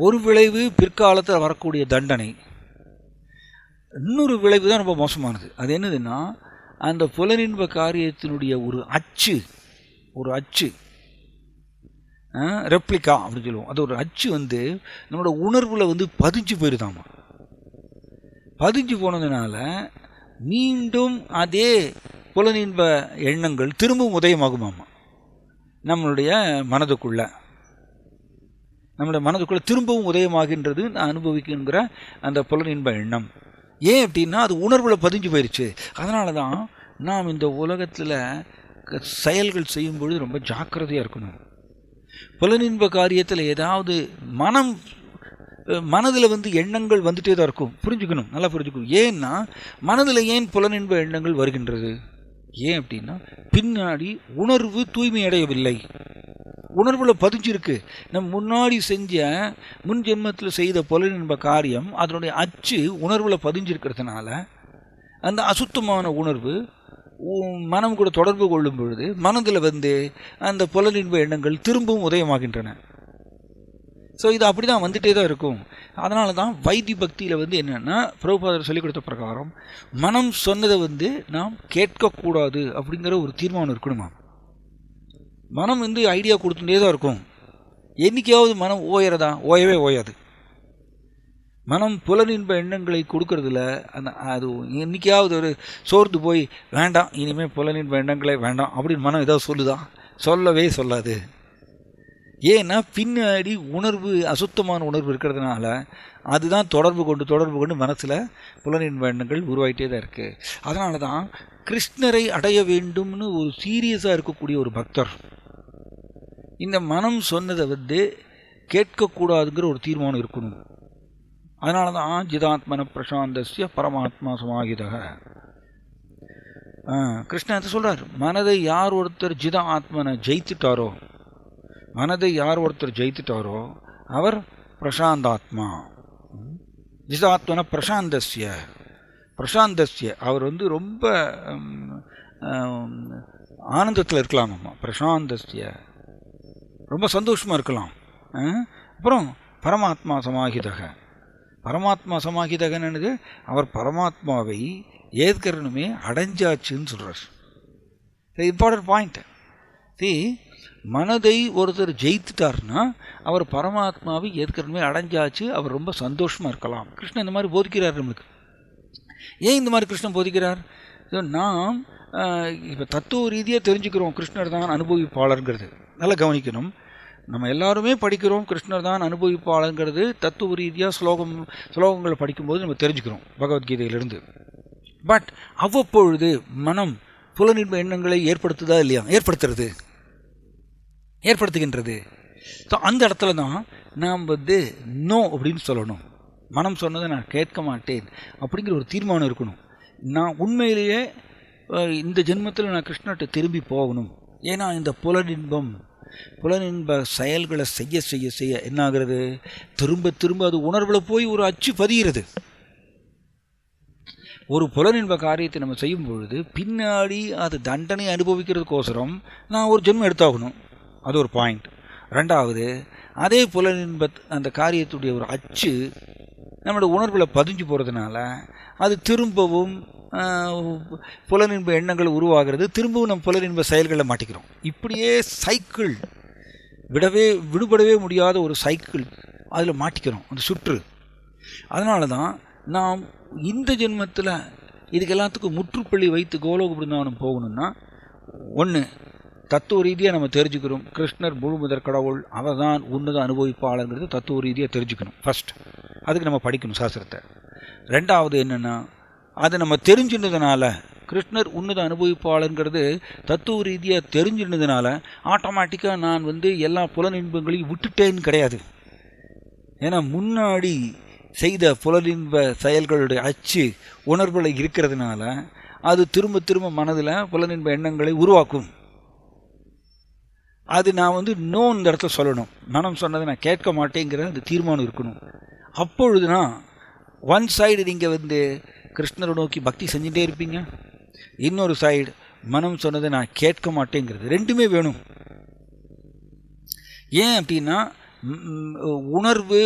ஒரு விளைவு பிற்காலத்தில் வரக்கூடிய தண்டனை. இன்னொரு விளைவு தான் ரொம்ப மோசமானது. அது என்னதுன்னா, அந்த புலனின்ப காரியத்தினுடைய ஒரு அச்சு ரெப்ளிகா அப்படின்னு சொல்லுவோம். அது ஒரு அச்சு வந்து நம்மளோட உணர்வில் வந்து பதிஞ்சு போயிடுதாமா. பதிஞ்சு போனதுனால மீண்டும் அதே புலனின்ப எண்ணங்கள் திரும்பவும் உதயமாகுமாமா. நம்மளுடைய மனதுக்குள்ளே திரும்பவும் உதயமாகின்றது நான் அனுபவிக்கின்ற அந்த புலனின்ப எண்ணம். ஏன் அப்படின்னா, அது உணர்வில் பதிஞ்சு போயிடுச்சு. அதனால தான் நாம் இந்த உலகத்தில் செயல்கள் செய்யும் பொழுது ரொம்ப ஜாக்கிரதையாக இருக்கணும். புலனின்ப காரியத்தில் ஏதாவது மனதில் வந்து எண்ணங்கள் வந்துட்டே தான் இருக்கும். நல்லா புரிஞ்சுக்கணும். ஏன்னா மனதில் ஏன் புலனின்ப எண்ணங்கள் வருகின்றது? ஏன் அப்படின்னா, பின்னாடி உணர்வு தூய்மை அடையவில்லை. உணர்வில் பதிஞ்சிருக்கு. முன்னாடி செஞ்ச முன் ஜென்மத்தில் செய்த புலனின்ப காரியம் அதனுடைய அச்சு உணர்வில் பதிஞ்சிருக்கிறதுனால அந்த அசுத்தமான உணர்வு மனம் கூட தொடர்பு கொள்ளும் பொழுது மனதில் வந்து அந்த புலனின்ப எண்ணங்கள் திரும்பவும் உதயமாகின்றன. ஸோ இது அப்படி தான் வந்துட்டே தான் இருக்கும். அதனால தான் வைத்திய பக்தியில் வந்து என்னென்னா, பிரபுபாதர் சொல்லிக் கொடுத்த பிரகாரம் மனம் சொன்னதை வந்து நாம் கேட்கக்கூடாது அப்படிங்கிற ஒரு தீர்மானம் இருக்கணுமா. மனம் வந்து ஐடியா கொடுத்துட்டே தான் இருக்கும். என்றைக்காவது மனம் ஓயவே ஓயாது. மனம் புலனின்ப எண்ணங்களை கொடுக்கறதில்ல. அது என்றைக்காவது ஒரு சோர்ந்து போய் வேண்டாம், இனிமேல் புலனின்ப எண்ணங்களே வேண்டாம் அப்படின்னு மனம் ஏதாவது சொல்லவே சொல்லாது. ஏன்னா பின்னாடி உணர்வு அசுத்தமான உணர்வு இருக்கிறதுனால அதுதான் தொடர்பு கொண்டு மனசில் புலனின்ப எண்ணங்கள் உருவாகிட்டே தான் இருக்குது. அதனால தான் கிருஷ்ணரை அடைய வேண்டும்னு ஒரு சீரியஸாக இருக்கக்கூடிய ஒரு பக்தர் இந்த மனம் சொன்னதை வந்து கேட்கக்கூடாதுங்கிற ஒரு தீர்மானம் இருக்கணும். அதனால தான் ஜிதாத்மன பிரசாந்தஸ்ய பரமாத்மா சமாகிதக. கிருஷ்ணன் சொல்கிறார், மனதை யார் ஒருத்தர் ஆத்மனை ஜெயித்துட்டாரோ அவர் பிரசாந்தாத்மா. ஜிதாத்மன பிரசாந்தஸ்ய அவர் வந்து ரொம்ப ஆனந்தத்தில் இருக்கலாமாம்மா. பிரசாந்தஸ்ய ரொம்ப சந்தோஷமாக இருக்கலாம். அப்புறம் பரமாத்மா சமாகிதகன்னு அவர் பரமாத்மாவை ஏற்கனவே அடைஞ்சாச்சுன்னு சொல்கிறார். Important point. மனதை ஒருத்தர் ஜெயித்துட்டார்னா அவர் பரமாத்மாவை ஏற்கனவே அடைஞ்சாச்சு, அவர் ரொம்ப சந்தோஷமாக இருக்கலாம். கிருஷ்ணன் இந்த மாதிரி போதிக்கிறார் நம்மளுக்கு. ஏன் இந்த மாதிரி கிருஷ்ணன் போதிக்கிறார்? நாம் இப்போ தத்துவ ரீதியாக தெரிஞ்சுக்கிறோம் கிருஷ்ணர் தான் அனுபவிப்பாளருங்கிறது. நல்லா கவனிக்கணும். நம்ம எல்லாருமே படிக்கிறோம் கிருஷ்ணர் தான் அனுபவிப்பாளங்கிறது. தத்துவ ரீதியாக ஸ்லோகங்களை படிக்கும்போது நம்ம தெரிஞ்சுக்கிறோம் பகவத்கீதையிலிருந்து. பட் அவ்வப்பொழுது மனம் புலனின்ப எண்ணங்களை ஏற்படுத்துதா இல்லையா? ஏற்படுத்துகின்றது. ஸோ அந்த இடத்துல தான் நாம் வந்து நோ அப்படின்னு சொல்லணும். மனம் சொன்னதை நான் கேட்க மாட்டேன் அப்படிங்கிற ஒரு தீர்மானம் இருக்கணும். நான் உண்மையிலேயே இந்த ஜென்மத்தில் நான் கிருஷ்ணர்கிட்ட திரும்பி போகணும். ஏன்னா இந்த புலனின்ப செயல்களை செய்ய செய்ய செய்ய என்ன ஆகிறது, திரும்ப திரும்ப அது உணர்வில் போய் ஒரு அச்சு பதிகிறது. ஒரு புலனின்ப காரியத்தை நம்ம செய்யும் பொழுது பின்னாடி அது தண்டனை அனுபவிக்கிறதுக்கோசரம் நான் ஒரு ஜென்மம் எடுத்தாகணும். அது ஒரு பாயிண்ட். ரெண்டாவது, அதே புலனின்ப அந்த காரியத்துடைய ஒரு அச்சு நம்மளோட உணர்வில் பதிஞ்சு போகிறதுனால அது திரும்பவும் புலனின்ப எண்ணங்கள் உருவாகிறது. திரும்பவும் நம்ம புலனின்ப செயல்களை மாட்டிக்கிறோம். இப்படியே சைக்கிள், விடுபடவே முடியாத ஒரு சைக்கிள் அதில் மாட்டிக்கிறோம், அந்த சுற்று. அதனால தான் நாம் இந்த ஜென்மத்தில் இதுக்கு எல்லாத்துக்கும் முற்றுப்புள்ளி வைத்து கோலோக பிருந்தாவனம் போகணும்னா, ஒன்று, தத்துவ ரீதியாக நம்ம தெரிஞ்சுக்கிறோம் கிருஷ்ணர் முழு முதற் கடவுள், அவர் தான் உன்னத அனுபவிப்பாளங்கிறது தத்துவ ரீதியாக தெரிஞ்சுக்கணும் ஃபஸ்ட். அதுக்கு நம்ம படிக்கணும் சாஸ்திரத்தை. ரெண்டாவது என்னென்னா, அதை நம்ம தெரிஞ்சுனதுனால கிருஷ்ணர் உன்னத அனுபவிப்பாளங்கிறது தத்துவ ரீதியாக தெரிஞ்சுனதுனால ஆட்டோமேட்டிக்காக நான் எல்லா புலனின்பங்களையும் விட்டுட்டேன்னு கிடையாது. ஏன்னா முன்னாடி செய்த புலனின்ப செயல்களுடைய அச்சு உணர்வுகளை இருக்கிறதுனால அது திரும்ப திரும்ப மனதில் புலனின்ப எண்ணங்களை உருவாக்கும். அது நான் நோ இந்த இடத்துல சொல்லணும். மனம் சொன்னதை நான் கேட்க மாட்டேங்கிற அந்த தீர்மானம் இருக்கணும். அப்பொழுதுனா ஒன் சைடு நீங்கள் கிருஷ்ணரை நோக்கி பக்தி செஞ்சுட்டே இருப்பீங்க, இன்னொரு சைடு மனம் சொன்னதை நான் கேட்க மாட்டேங்கிறது. ரெண்டுமே வேணும். ஏன் அப்படின்னா, உணர்வு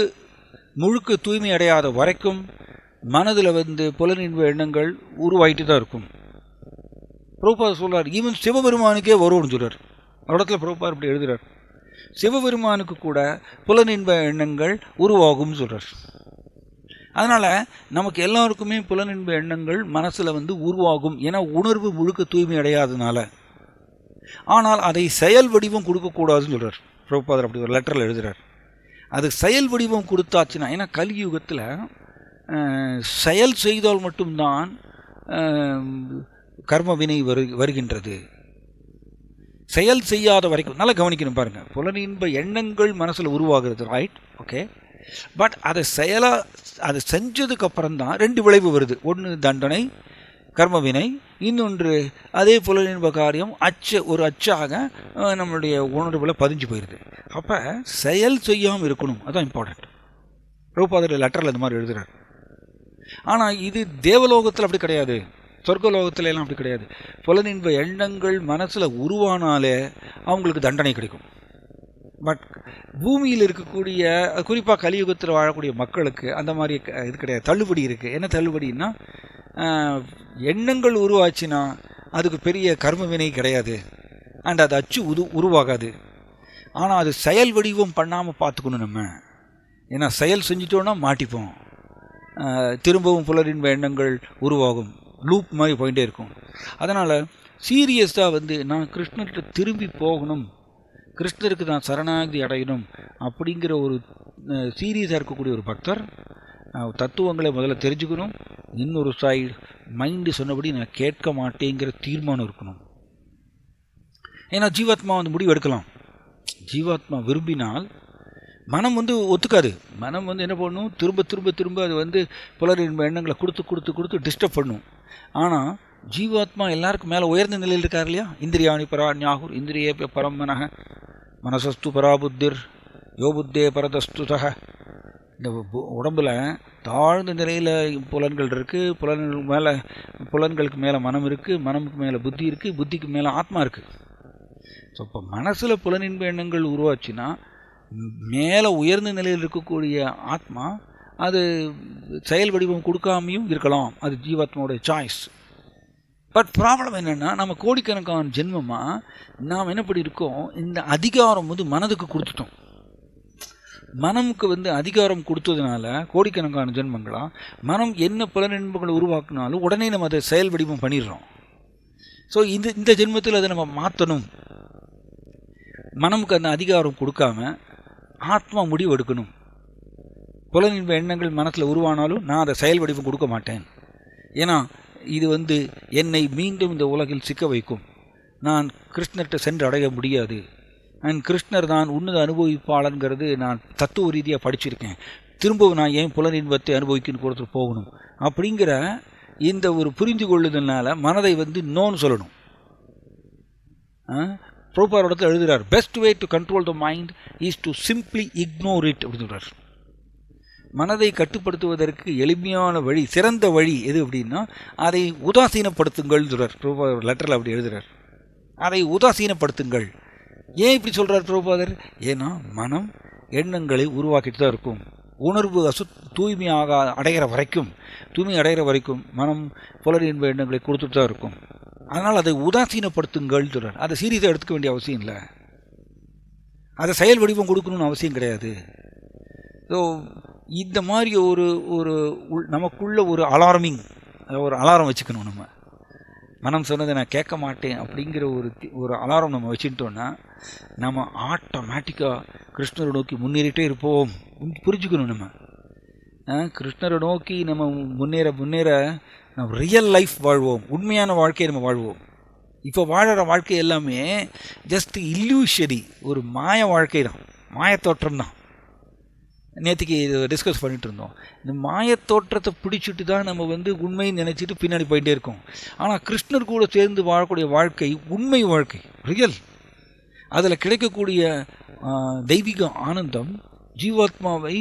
முழுக்க தூய்மை அடையாத வரைக்கும் மனதில் புலனின்ப எண்ணங்கள் உருவாகிட்டு தான் இருக்கும். பிரபுபாதர் சொல்கிறார், ஈவன் சிவபெருமானுக்கே வரும்னு சொல்கிறார். இடத்துல பிரபுபாதர் இப்படி எழுதுகிறார், சிவபெருமானுக்கு கூட புலனின்ப எண்ணங்கள் உருவாகும்னு சொல்கிறார். அதனால் நமக்கு எல்லாருக்குமே புலனின்ப எண்ணங்கள் மனசில் உருவாகும். ஏன்னா உணர்வு முழுக்க தூய்மை அடையாததுனால. ஆனால் அதை செயல் வடிவம் கொடுக்கக்கூடாதுன்னு சொல்கிறார் பிரபுபாதர். அப்படி ஒரு லெட்டரில் எழுதுகிறார். அது செயல் வடிவம் கொடுத்தாச்சுன்னா, ஏன்னா கலியுகத்தில் செயல் செய்தால் மட்டும்தான் கர்ம வினை வருகின்றது. செயல் செய்யாத வரைக்கும் நல்லா கவனிக்கணும் பாருங்கள். புலனின்ப எண்ணங்கள் மனசில் உருவாகிறது, ரைட், ஓகே. பட் அதை செஞ்சதுக்கப்புறம் தான் ரெண்டு விளைவு வருது. ஒன்று தண்டனை, கர்மவினை. இன்னொன்று அதே புலனின்ப காரியம் ஒரு அச்சாக நம்மளுடைய உணர்வில் பதிஞ்சு போயிடுது. அப்போ செயல் செய்யாமல் இருக்கணும், அதுதான் இம்பார்ட்டண்ட். பிரபுபாதர் லெட்டரில் இந்த மாதிரி எழுதுகிறார். ஆனால் இது தேவலோகத்தில் அப்படி கிடையாது, சொர்க்கலோகத்துல எல்லாம் அப்படி கிடையாது. புலனின்ப எண்ணங்கள் மனசில் உருவானாலே அவங்களுக்கு தண்டனை கிடைக்கும். பட் பூமியில் இருக்கக்கூடிய, குறிப்பாக கலியுகத்தில் வாழக்கூடிய மக்களுக்கு அந்த மாதிரி இது கிடையாது, தள்ளுபடி இருக்குது. என்ன தள்ளுபடின்னா, எண்ணங்கள் உருவாச்சுன்னா அதுக்கு பெரிய கர்ம வினை கிடையாது, அண்ட் அது அச்சு உருவாகாது. ஆனால் அது செயல் வடிவம் பண்ணாமல் பார்த்துக்கணும் நம்ம. ஏன்னா செயல் செஞ்சிட்டோன்னா மாட்டிப்போம், திரும்பவும் புலரின்ப எண்ணங்கள் உருவாகும், லூப் மாதிரி போயிட்டே இருக்கும். அதனால் சீரியஸாக நான் கிருஷ்ணர்கிட்ட திரும்பி போகணும், கிருஷ்ணருக்கு நான் சரணாகதி அடையணும் அப்படிங்கிற ஒரு சீரியஸாக இருக்கக்கூடிய ஒரு பக்தர் தத்துவங்களை முதல்ல தெரிஞ்சுக்கணும். இன்னொரு சைடு மைண்டு சொன்னபடி நான் கேட்க மாட்டேங்கிற தீர்மானம் இருக்கணும். ஏன்னா ஜீவாத்மா முடிவு எடுக்கலாம். ஜீவாத்மா விரும்பினால் மனம் ஒத்துக்காது. மனம் என்ன பண்ணணும், திரும்ப திரும்ப திரும்ப அது புலரின்ப எண்ணங்களை கொடுத்து டிஸ்டர்ப் பண்ணும். ஆனால் ஜீவாத்மா எல்லாருக்கும் மேலே உயர்ந்த நிலையில் இருக்கார் இல்லையா. இந்திரியாணி பரா ஞாகுர் இந்திரியே பரமனக மனசஸ்து பராபுத்திர் யோ புத்தே பரதஸ்துதக. இந்த உடம்பில் தாழ்ந்த நிலையில் புலன்கள் இருக்குது, புலன்களுக்கு மேலே மனம் இருக்குது, மனமுக்கு மேலே புத்தி இருக்குது, புத்திக்கு மேலே ஆத்மா இருக்குது. ஸோ இப்போ மனசில் புலனின்ப எண்ணங்கள் உருவாச்சுன்னா மேலே உயர்ந்த நிலையில் இருக்கக்கூடிய ஆத்மா அது செயல் வடிவம் கொடுக்காமையும் இருக்கலாம், அது ஜீவாத்மாவோடைய சாய்ஸ். பட் ப்ராப்ளம் என்னென்னா, நம்ம கோடிக்கணக்கான ஜென்மமாக நாம் என்ன பண்ணி இருக்கோம், இந்த அதிகாரம் மனதுக்கு கொடுத்துட்டோம். மனமுக்கு அதிகாரம் கொடுத்ததுனால கோடிக்கணக்கான ஜென்மங்களாக மனம் என்ன புலனின்பங்களை உருவாக்குனாலும் உடனே நம்ம அதை செயல் வடிவம் பண்ணிடுறோம். ஸோ இந்த ஜென்மத்தில் அதை நம்ம மாற்றணும். மனமுக்கு அந்த அதிகாரம் கொடுக்காம ஆத்மா முடிவு எடுக்கணும். புலனின்ப எண்ணங்கள் மனசில் உருவானாலும் நான் அதை செயல் வடிவம் கொடுக்க மாட்டேன். ஏன்னா இது என்னை மீண்டும் இந்த உலகில் சிக்க வைக்கும். நான் கிருஷ்ணர்கிட்ட சென்று அடைய முடியாது. அண்ட் கிருஷ்ணர் தான் உன்னத அனுபவிப்பாளங்கிறது நான் தத்துவ ரீதியாக படிச்சிருக்கேன். திரும்பவும் நான் ஏன் புலனின்பத்தை அனுபவிக்கணும் கொடுத்துட்டு போகணும் அப்படிங்கிற இந்த ஒரு புரிந்து கொள்ளுதல்னால மனதை வந்து நோன்னு சொல்லணும். பிரபுபாதர் இடத்துல எழுதுகிறார், best way to control the mind is to simply ignore it அப்படின்னு சொல்கிறார். மனதை கட்டுப்படுத்துவதற்கு எளிமையான வழி, சிறந்த வழி எது அப்படின்னா அதை உதாசீனப்படுத்துங்கள் சொல்கிறார் பிரபுபாதர் லெட்டரில். அப்படி எழுதுகிறார், அதை உதாசீனப்படுத்துங்கள். ஏன் இப்படி சொல்கிறார் பிரபுபாதர்? ஏன்னா மனம் எண்ணங்களை உருவாக்கிட்டு தான் இருக்கும். உணர்வு தூய்மை அடைகிற வரைக்கும் மனம் புலரி என்ப எண்ணங்களை கொடுத்துட்டு தான் இருக்கும். அதனால் அதை உதாசீனப்படுத்துங்கள் சொல்கிறார். அதை சீரியஸாக எடுத்துக்க வேண்டிய அவசியம் இல்லை, அதை செயல் வடிவம் கொடுக்கணும்னு அவசியம் கிடையாது. ஸோ இந்த மாதிரி ஒரு நமக்குள்ள ஒரு அலாரம் வச்சுக்கணும். நம்ம மனம் சொன்னதை நான் கேட்க மாட்டேன் அப்படிங்கிற ஒரு அலாரம் நம்ம வச்சுட்டோன்னா நம்ம ஆட்டோமேட்டிக்காக கிருஷ்ணரை நோக்கி முன்னேறிட்டே இருப்போம். புரிஞ்சுக்கணும், நம்ம கிருஷ்ணரை நோக்கி நம்ம முன்னேற நம்ம ரியல் லைஃப் வாழ்வோம், உண்மையான வாழ்க்கையை நம்ம வாழ்வோம். இப்போ வாழற வாழ்க்கை எல்லாமே ஜஸ்ட் இல்லூஷரி, ஒரு மாய வாழ்க்கை தான், மாயத்தோற்றம் தான். நேற்றுக்கு டிஸ்கஸ் பண்ணிகிட்டு இருந்தோம். இந்த மாயத்தோற்றத்தை பிடிச்சிட்டு தான் நம்ம வந்து உண்மையை நினச்சிட்டு பின்னாடி போயிட்டே இருக்கோம். ஆனால் கிருஷ்ணர் கூட சேர்ந்து வாழக்கூடிய வாழ்க்கை உண்மை வாழ்க்கை, ரியல். அதில் கிடைக்கக்கூடிய தெய்வீக ஆனந்தம் ஜீவாத்மாவை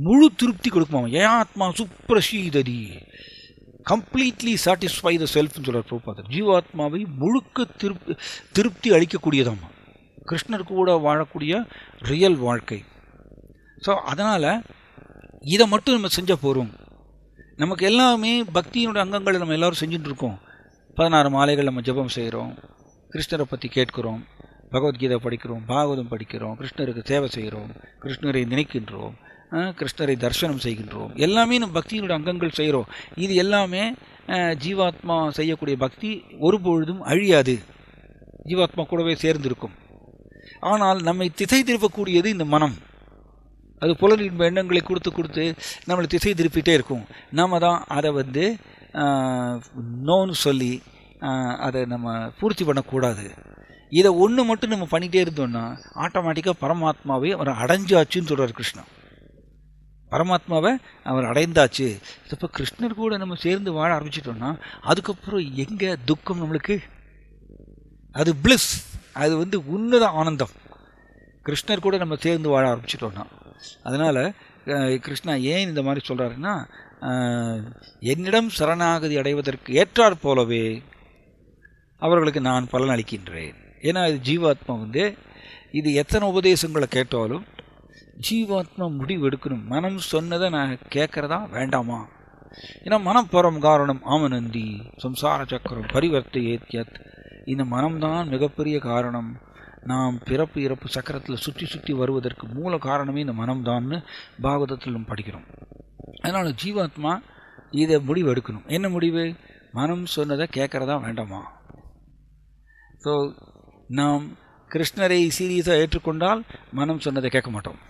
முழு திருப்தி கொடுக்குமா. ஏன் ஆத்மா சுப்ரசீததி, கம்ப்ளீட்லி சாட்டிஸ்ஃபை த செல்ஃப்னு சொல்கிறார் பிரபுபாதர். ஜீவாத்மாவை முழுக்க திருப்தி அளிக்கக்கூடியதாம்மா கிருஷ்ணர் கூட வாழக்கூடிய ரியல் வாழ்க்கை. ஸோ அதனால் இதை மட்டும் நம்ம செஞ்ச போகிறோம். நமக்கு எல்லாமே பக்தியினுடைய அங்கங்களை நம்ம எல்லோரும் செஞ்சுட்டுருக்கோம். 16 மாலைகள் நம்ம ஜெபம் செய்கிறோம், கிருஷ்ணரை பற்றி கேட்குறோம், பகவத்கீதை படிக்கிறோம், பாகவதம் படிக்கிறோம், கிருஷ்ணருக்கு சேவை செய்கிறோம், கிருஷ்ணரை நினைக்கின்றோம், கிருஷ்ணரை தரிசனம் செய்கின்றோம். எல்லாமே நம்ம பக்தியினுடைய அங்கங்கள் செய்கிறோம். இது எல்லாமே ஜீவாத்மா செய்யக்கூடிய பக்தி ஒருபொழுதும் அழியாது, ஜீவாத்மா கூடவே சேர்ந்திருக்கும். ஆனால் நம்மை திசை திருப்பக்கூடியது இந்த மனம். அது புலனின்ப எண்ணங்களை கொடுத்து நம்மளை திசை திருப்பிகிட்டே இருக்கும். நாம் தான் அதை வந்து நோன்னு சொல்லி அதை நம்ம பூர்த்தி பண்ணக்கூடாது. இதை ஒன்று மட்டும் நம்ம பண்ணிகிட்டே இருந்தோம்னா ஆட்டோமேட்டிக்காக பரமாத்மாவை அவர் அடைஞ்சாச்சுன்னு சொல்கிறார் கிருஷ்ணன். பரமாத்மாவை அவர் அடைந்தாச்சு. இப்போ கிருஷ்ணர் கூட நம்ம சேர்ந்து வாழ ஆரம்பிச்சிட்டோம்னா அதுக்கப்புறம் எங்கே துக்கம் நம்மளுக்கு? அது பிளிஸ், அது வந்து உன்னத ஆனந்தம். கிருஷ்ணர் கூட நம்ம சேர்ந்து வாழ ஆரம்பிச்சிட்டோம்னா. அதனால் கிருஷ்ணா ஏன் இந்த மாதிரி சொல்கிறாருன்னா, என்னிடம் சரணாகதி அடைவதற்கு ஏற்றாற் போலவே அவர்களுக்கு நான் பலன் அளிக்கின்றேன். ஏன்னா இது ஜீவாத்மா வந்து இது எத்தனை உபதேசங்களை கேட்டாலும் ஜீவாத்மா முடிவு எடுக்கணும். மனம் சொன்னதை நான் கேட்குறதா வேண்டாமா? ஏன்னா மனம் பரம் காரணம் ஆமனந்தி சம்சார சக்கரம் பரிவர்த்த ஏத்தியத். இந்த மனம்தான் மிகப்பெரிய காரணம். நாம் பிறப்பு இறப்பு சக்கரத்தில் சுற்றி வருவதற்கு மூல காரணமே இந்த மனம்தான்னு பாகவதத்தில் நம்ம படிக்கிறோம். அதனால் ஜீவாத்மா இதை முடிவு எடுக்கணும். என்ன முடிவு? மனம் சொன்னதை கேட்குறதா வேண்டாமா? ஸோ நாம் கிருஷ்ணரை சீரியஸாக ஏற்றுக்கொண்டால் மனம் சொன்னதை கேட்க மாட்டோம்,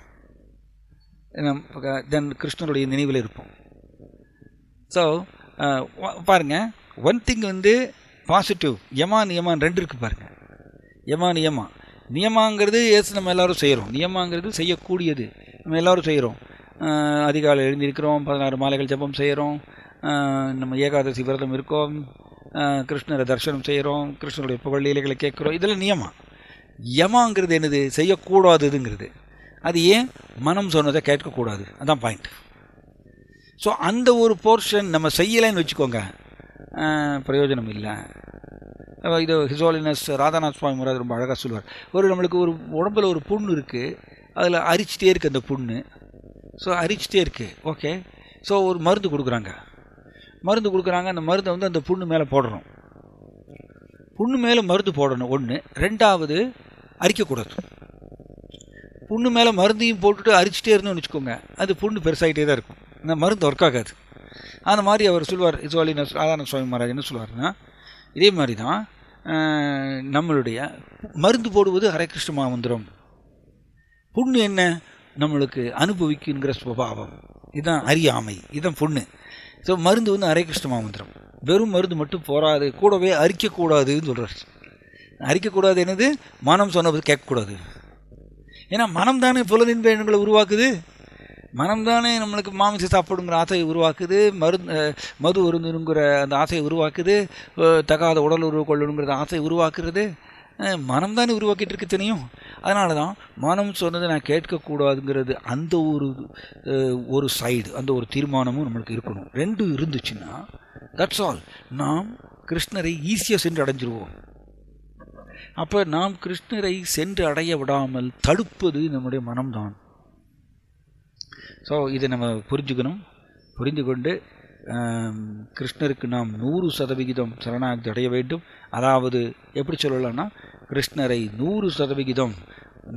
தென் கிருஷ்ணருடைய நினைவில் இருப்போம். ஸோ பாருங்கள், ஒன் திங் வந்து பாசிட்டிவ், யமா நியமான் 2 இருக்குது பாருங்கள். யமா நியமாங்கிறது நம்ம எல்லோரும் செய்கிறோம், நியமாங்கிறது செய்யக்கூடியது நம்ம எல்லோரும் செய்கிறோம். அதிகாலை எழுந்திருக்கிறோம், 16 மாலைகள் ஜபம் செய்கிறோம், நம்ம ஏகாதசி விரதம் இருக்கோம், கிருஷ்ணரை தரிசனம் செய்கிறோம், கிருஷ்ணருடைய புகழ் லீலைகளை கேட்குறோம். இதெல்லாம் நியமம். யமாங்கிறது என்னது? செய்யக்கூடாதுங்கிறது. அது ஏன்? மனம் சொன்னதை கேட்கக்கூடாது, அதுதான் பாயிண்ட். ஸோ அந்த ஒரு போர்ஷன் நம்ம செய்யலைன்னு வச்சுக்கோங்க, பிரயோஜனம் இல்லை. இது ஹிஸ் ராதாநாத் சுவாமி மகாராஜ் ரொம்ப அழகாக சொல்லுவார். நம்மளுக்கு ஒரு உடம்பில் ஒரு புண்ணு இருக்குது, அதில் அரிச்சிட்டே இருக்குது அந்த புண்ணு. ஸோ அரிச்சிட்டே இருக்குது, ஓகே. ஸோ ஒரு மருந்து கொடுக்குறாங்க, அந்த மருந்தை வந்து அந்த புண்ணு மேலே போடுறோம். புண்ணு மேலே மருந்து போடணும் ஒன்று. 2வது அரிக்கக்கூடாது. புண்ணு மேலே மருந்தையும் போட்டுட்டு அரிச்சிட்டே இருந்தோம்னு வச்சுக்கோங்க, அது புண்ணு பெருசாகிட்டே தான் இருக்கும், அந்த மருந்து ஒர்க் ஆகாது. அந்த மாதிரி அவர் சொல்லுவார். ஹிஸ் ராதாநாத் சுவாமி மகாராஜ் என்ன சொல்லுவார்னா, இதே மாதிரி தான் நம்மளுடைய மருந்து போடுவது ஹரே கிருஷ்ண மந்திரம். புண்ணு என்ன? நம்மளுக்கு அனுபவிக்குங்கிற சுபாவம், இதுதான் அறியாமை, இதுதான் புண்ணு. ஸோ மருந்து வந்து ஹரே கிருஷ்ண மந்திரம். வெறும் மருந்து மட்டும் போராது, கூடவே அரிக்கக்கூடாதுன்னு சொல்கிறார். அரிக்கக்கூடாது என்னது? மனம் சொன்னது கேட்கக்கூடாது. ஏன்னா மனம் தானே புலனின்ப எண்ணங்களை உருவாக்குது. மனம்தானே நம்மளுக்கு மாமிசம் சாப்பிடுங்கிற ஆசையை உருவாக்குது, மது அருந்தணுங்கிற அந்த ஆசையை உருவாக்குது, தகாத உடல் உறவு கொள்ளணுங்கிற ஆசையை உருவாக்குறது மனம்தானே உருவாக்கிட்டு இருக்கு தெரியும். அதனால தான் மனம் சொன்னதை நான் கேட்கக்கூடாதுங்கிறது அந்த ஒரு சைடு, அந்த ஒரு தீர்மானமும் நம்மளுக்கு இருக்கணும். ரெண்டு இருந்துச்சுன்னா தட்ஸ் ஆல், நாம் கிருஷ்ணரை ஈஸியாக சென்று அடைஞ்சிருவோம். அப்போ நாம் கிருஷ்ணரை சென்று அடைய விடாமல் தடுப்பது நம்முடைய மனம்தான். ஸோ இதை நம்ம புரிஞ்சுக்கணும். புரிந்து கொண்டு கிருஷ்ணருக்கு நாம் 100% சரணாகதி அடைய வேண்டும். அதாவது எப்படி சொல்லலாம்னா, கிருஷ்ணரை 100%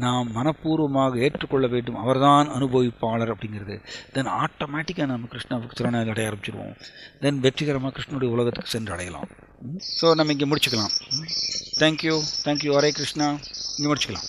நாம் மனப்பூர்வமாக ஏற்றுக்கொள்ள வேண்டும். அவர்தான் அனுபவிப்பாளர் அப்படிங்கிறது. தென் ஆட்டோமேட்டிக்காக நம்ம கிருஷ்ணாவுக்கு சரணாகதி அடைய ஆரம்பிச்சிடுவோம். தென் வெற்றிகரமாக கிருஷ்ணனுடைய உலகத்துக்கு சென்று அடையலாம். ஸோ நம்ம இங்கே முடிச்சுக்கலாம். தேங்க்யூ. ஹரே கிருஷ்ணா. இங்கே முடிச்சுக்கலாம்.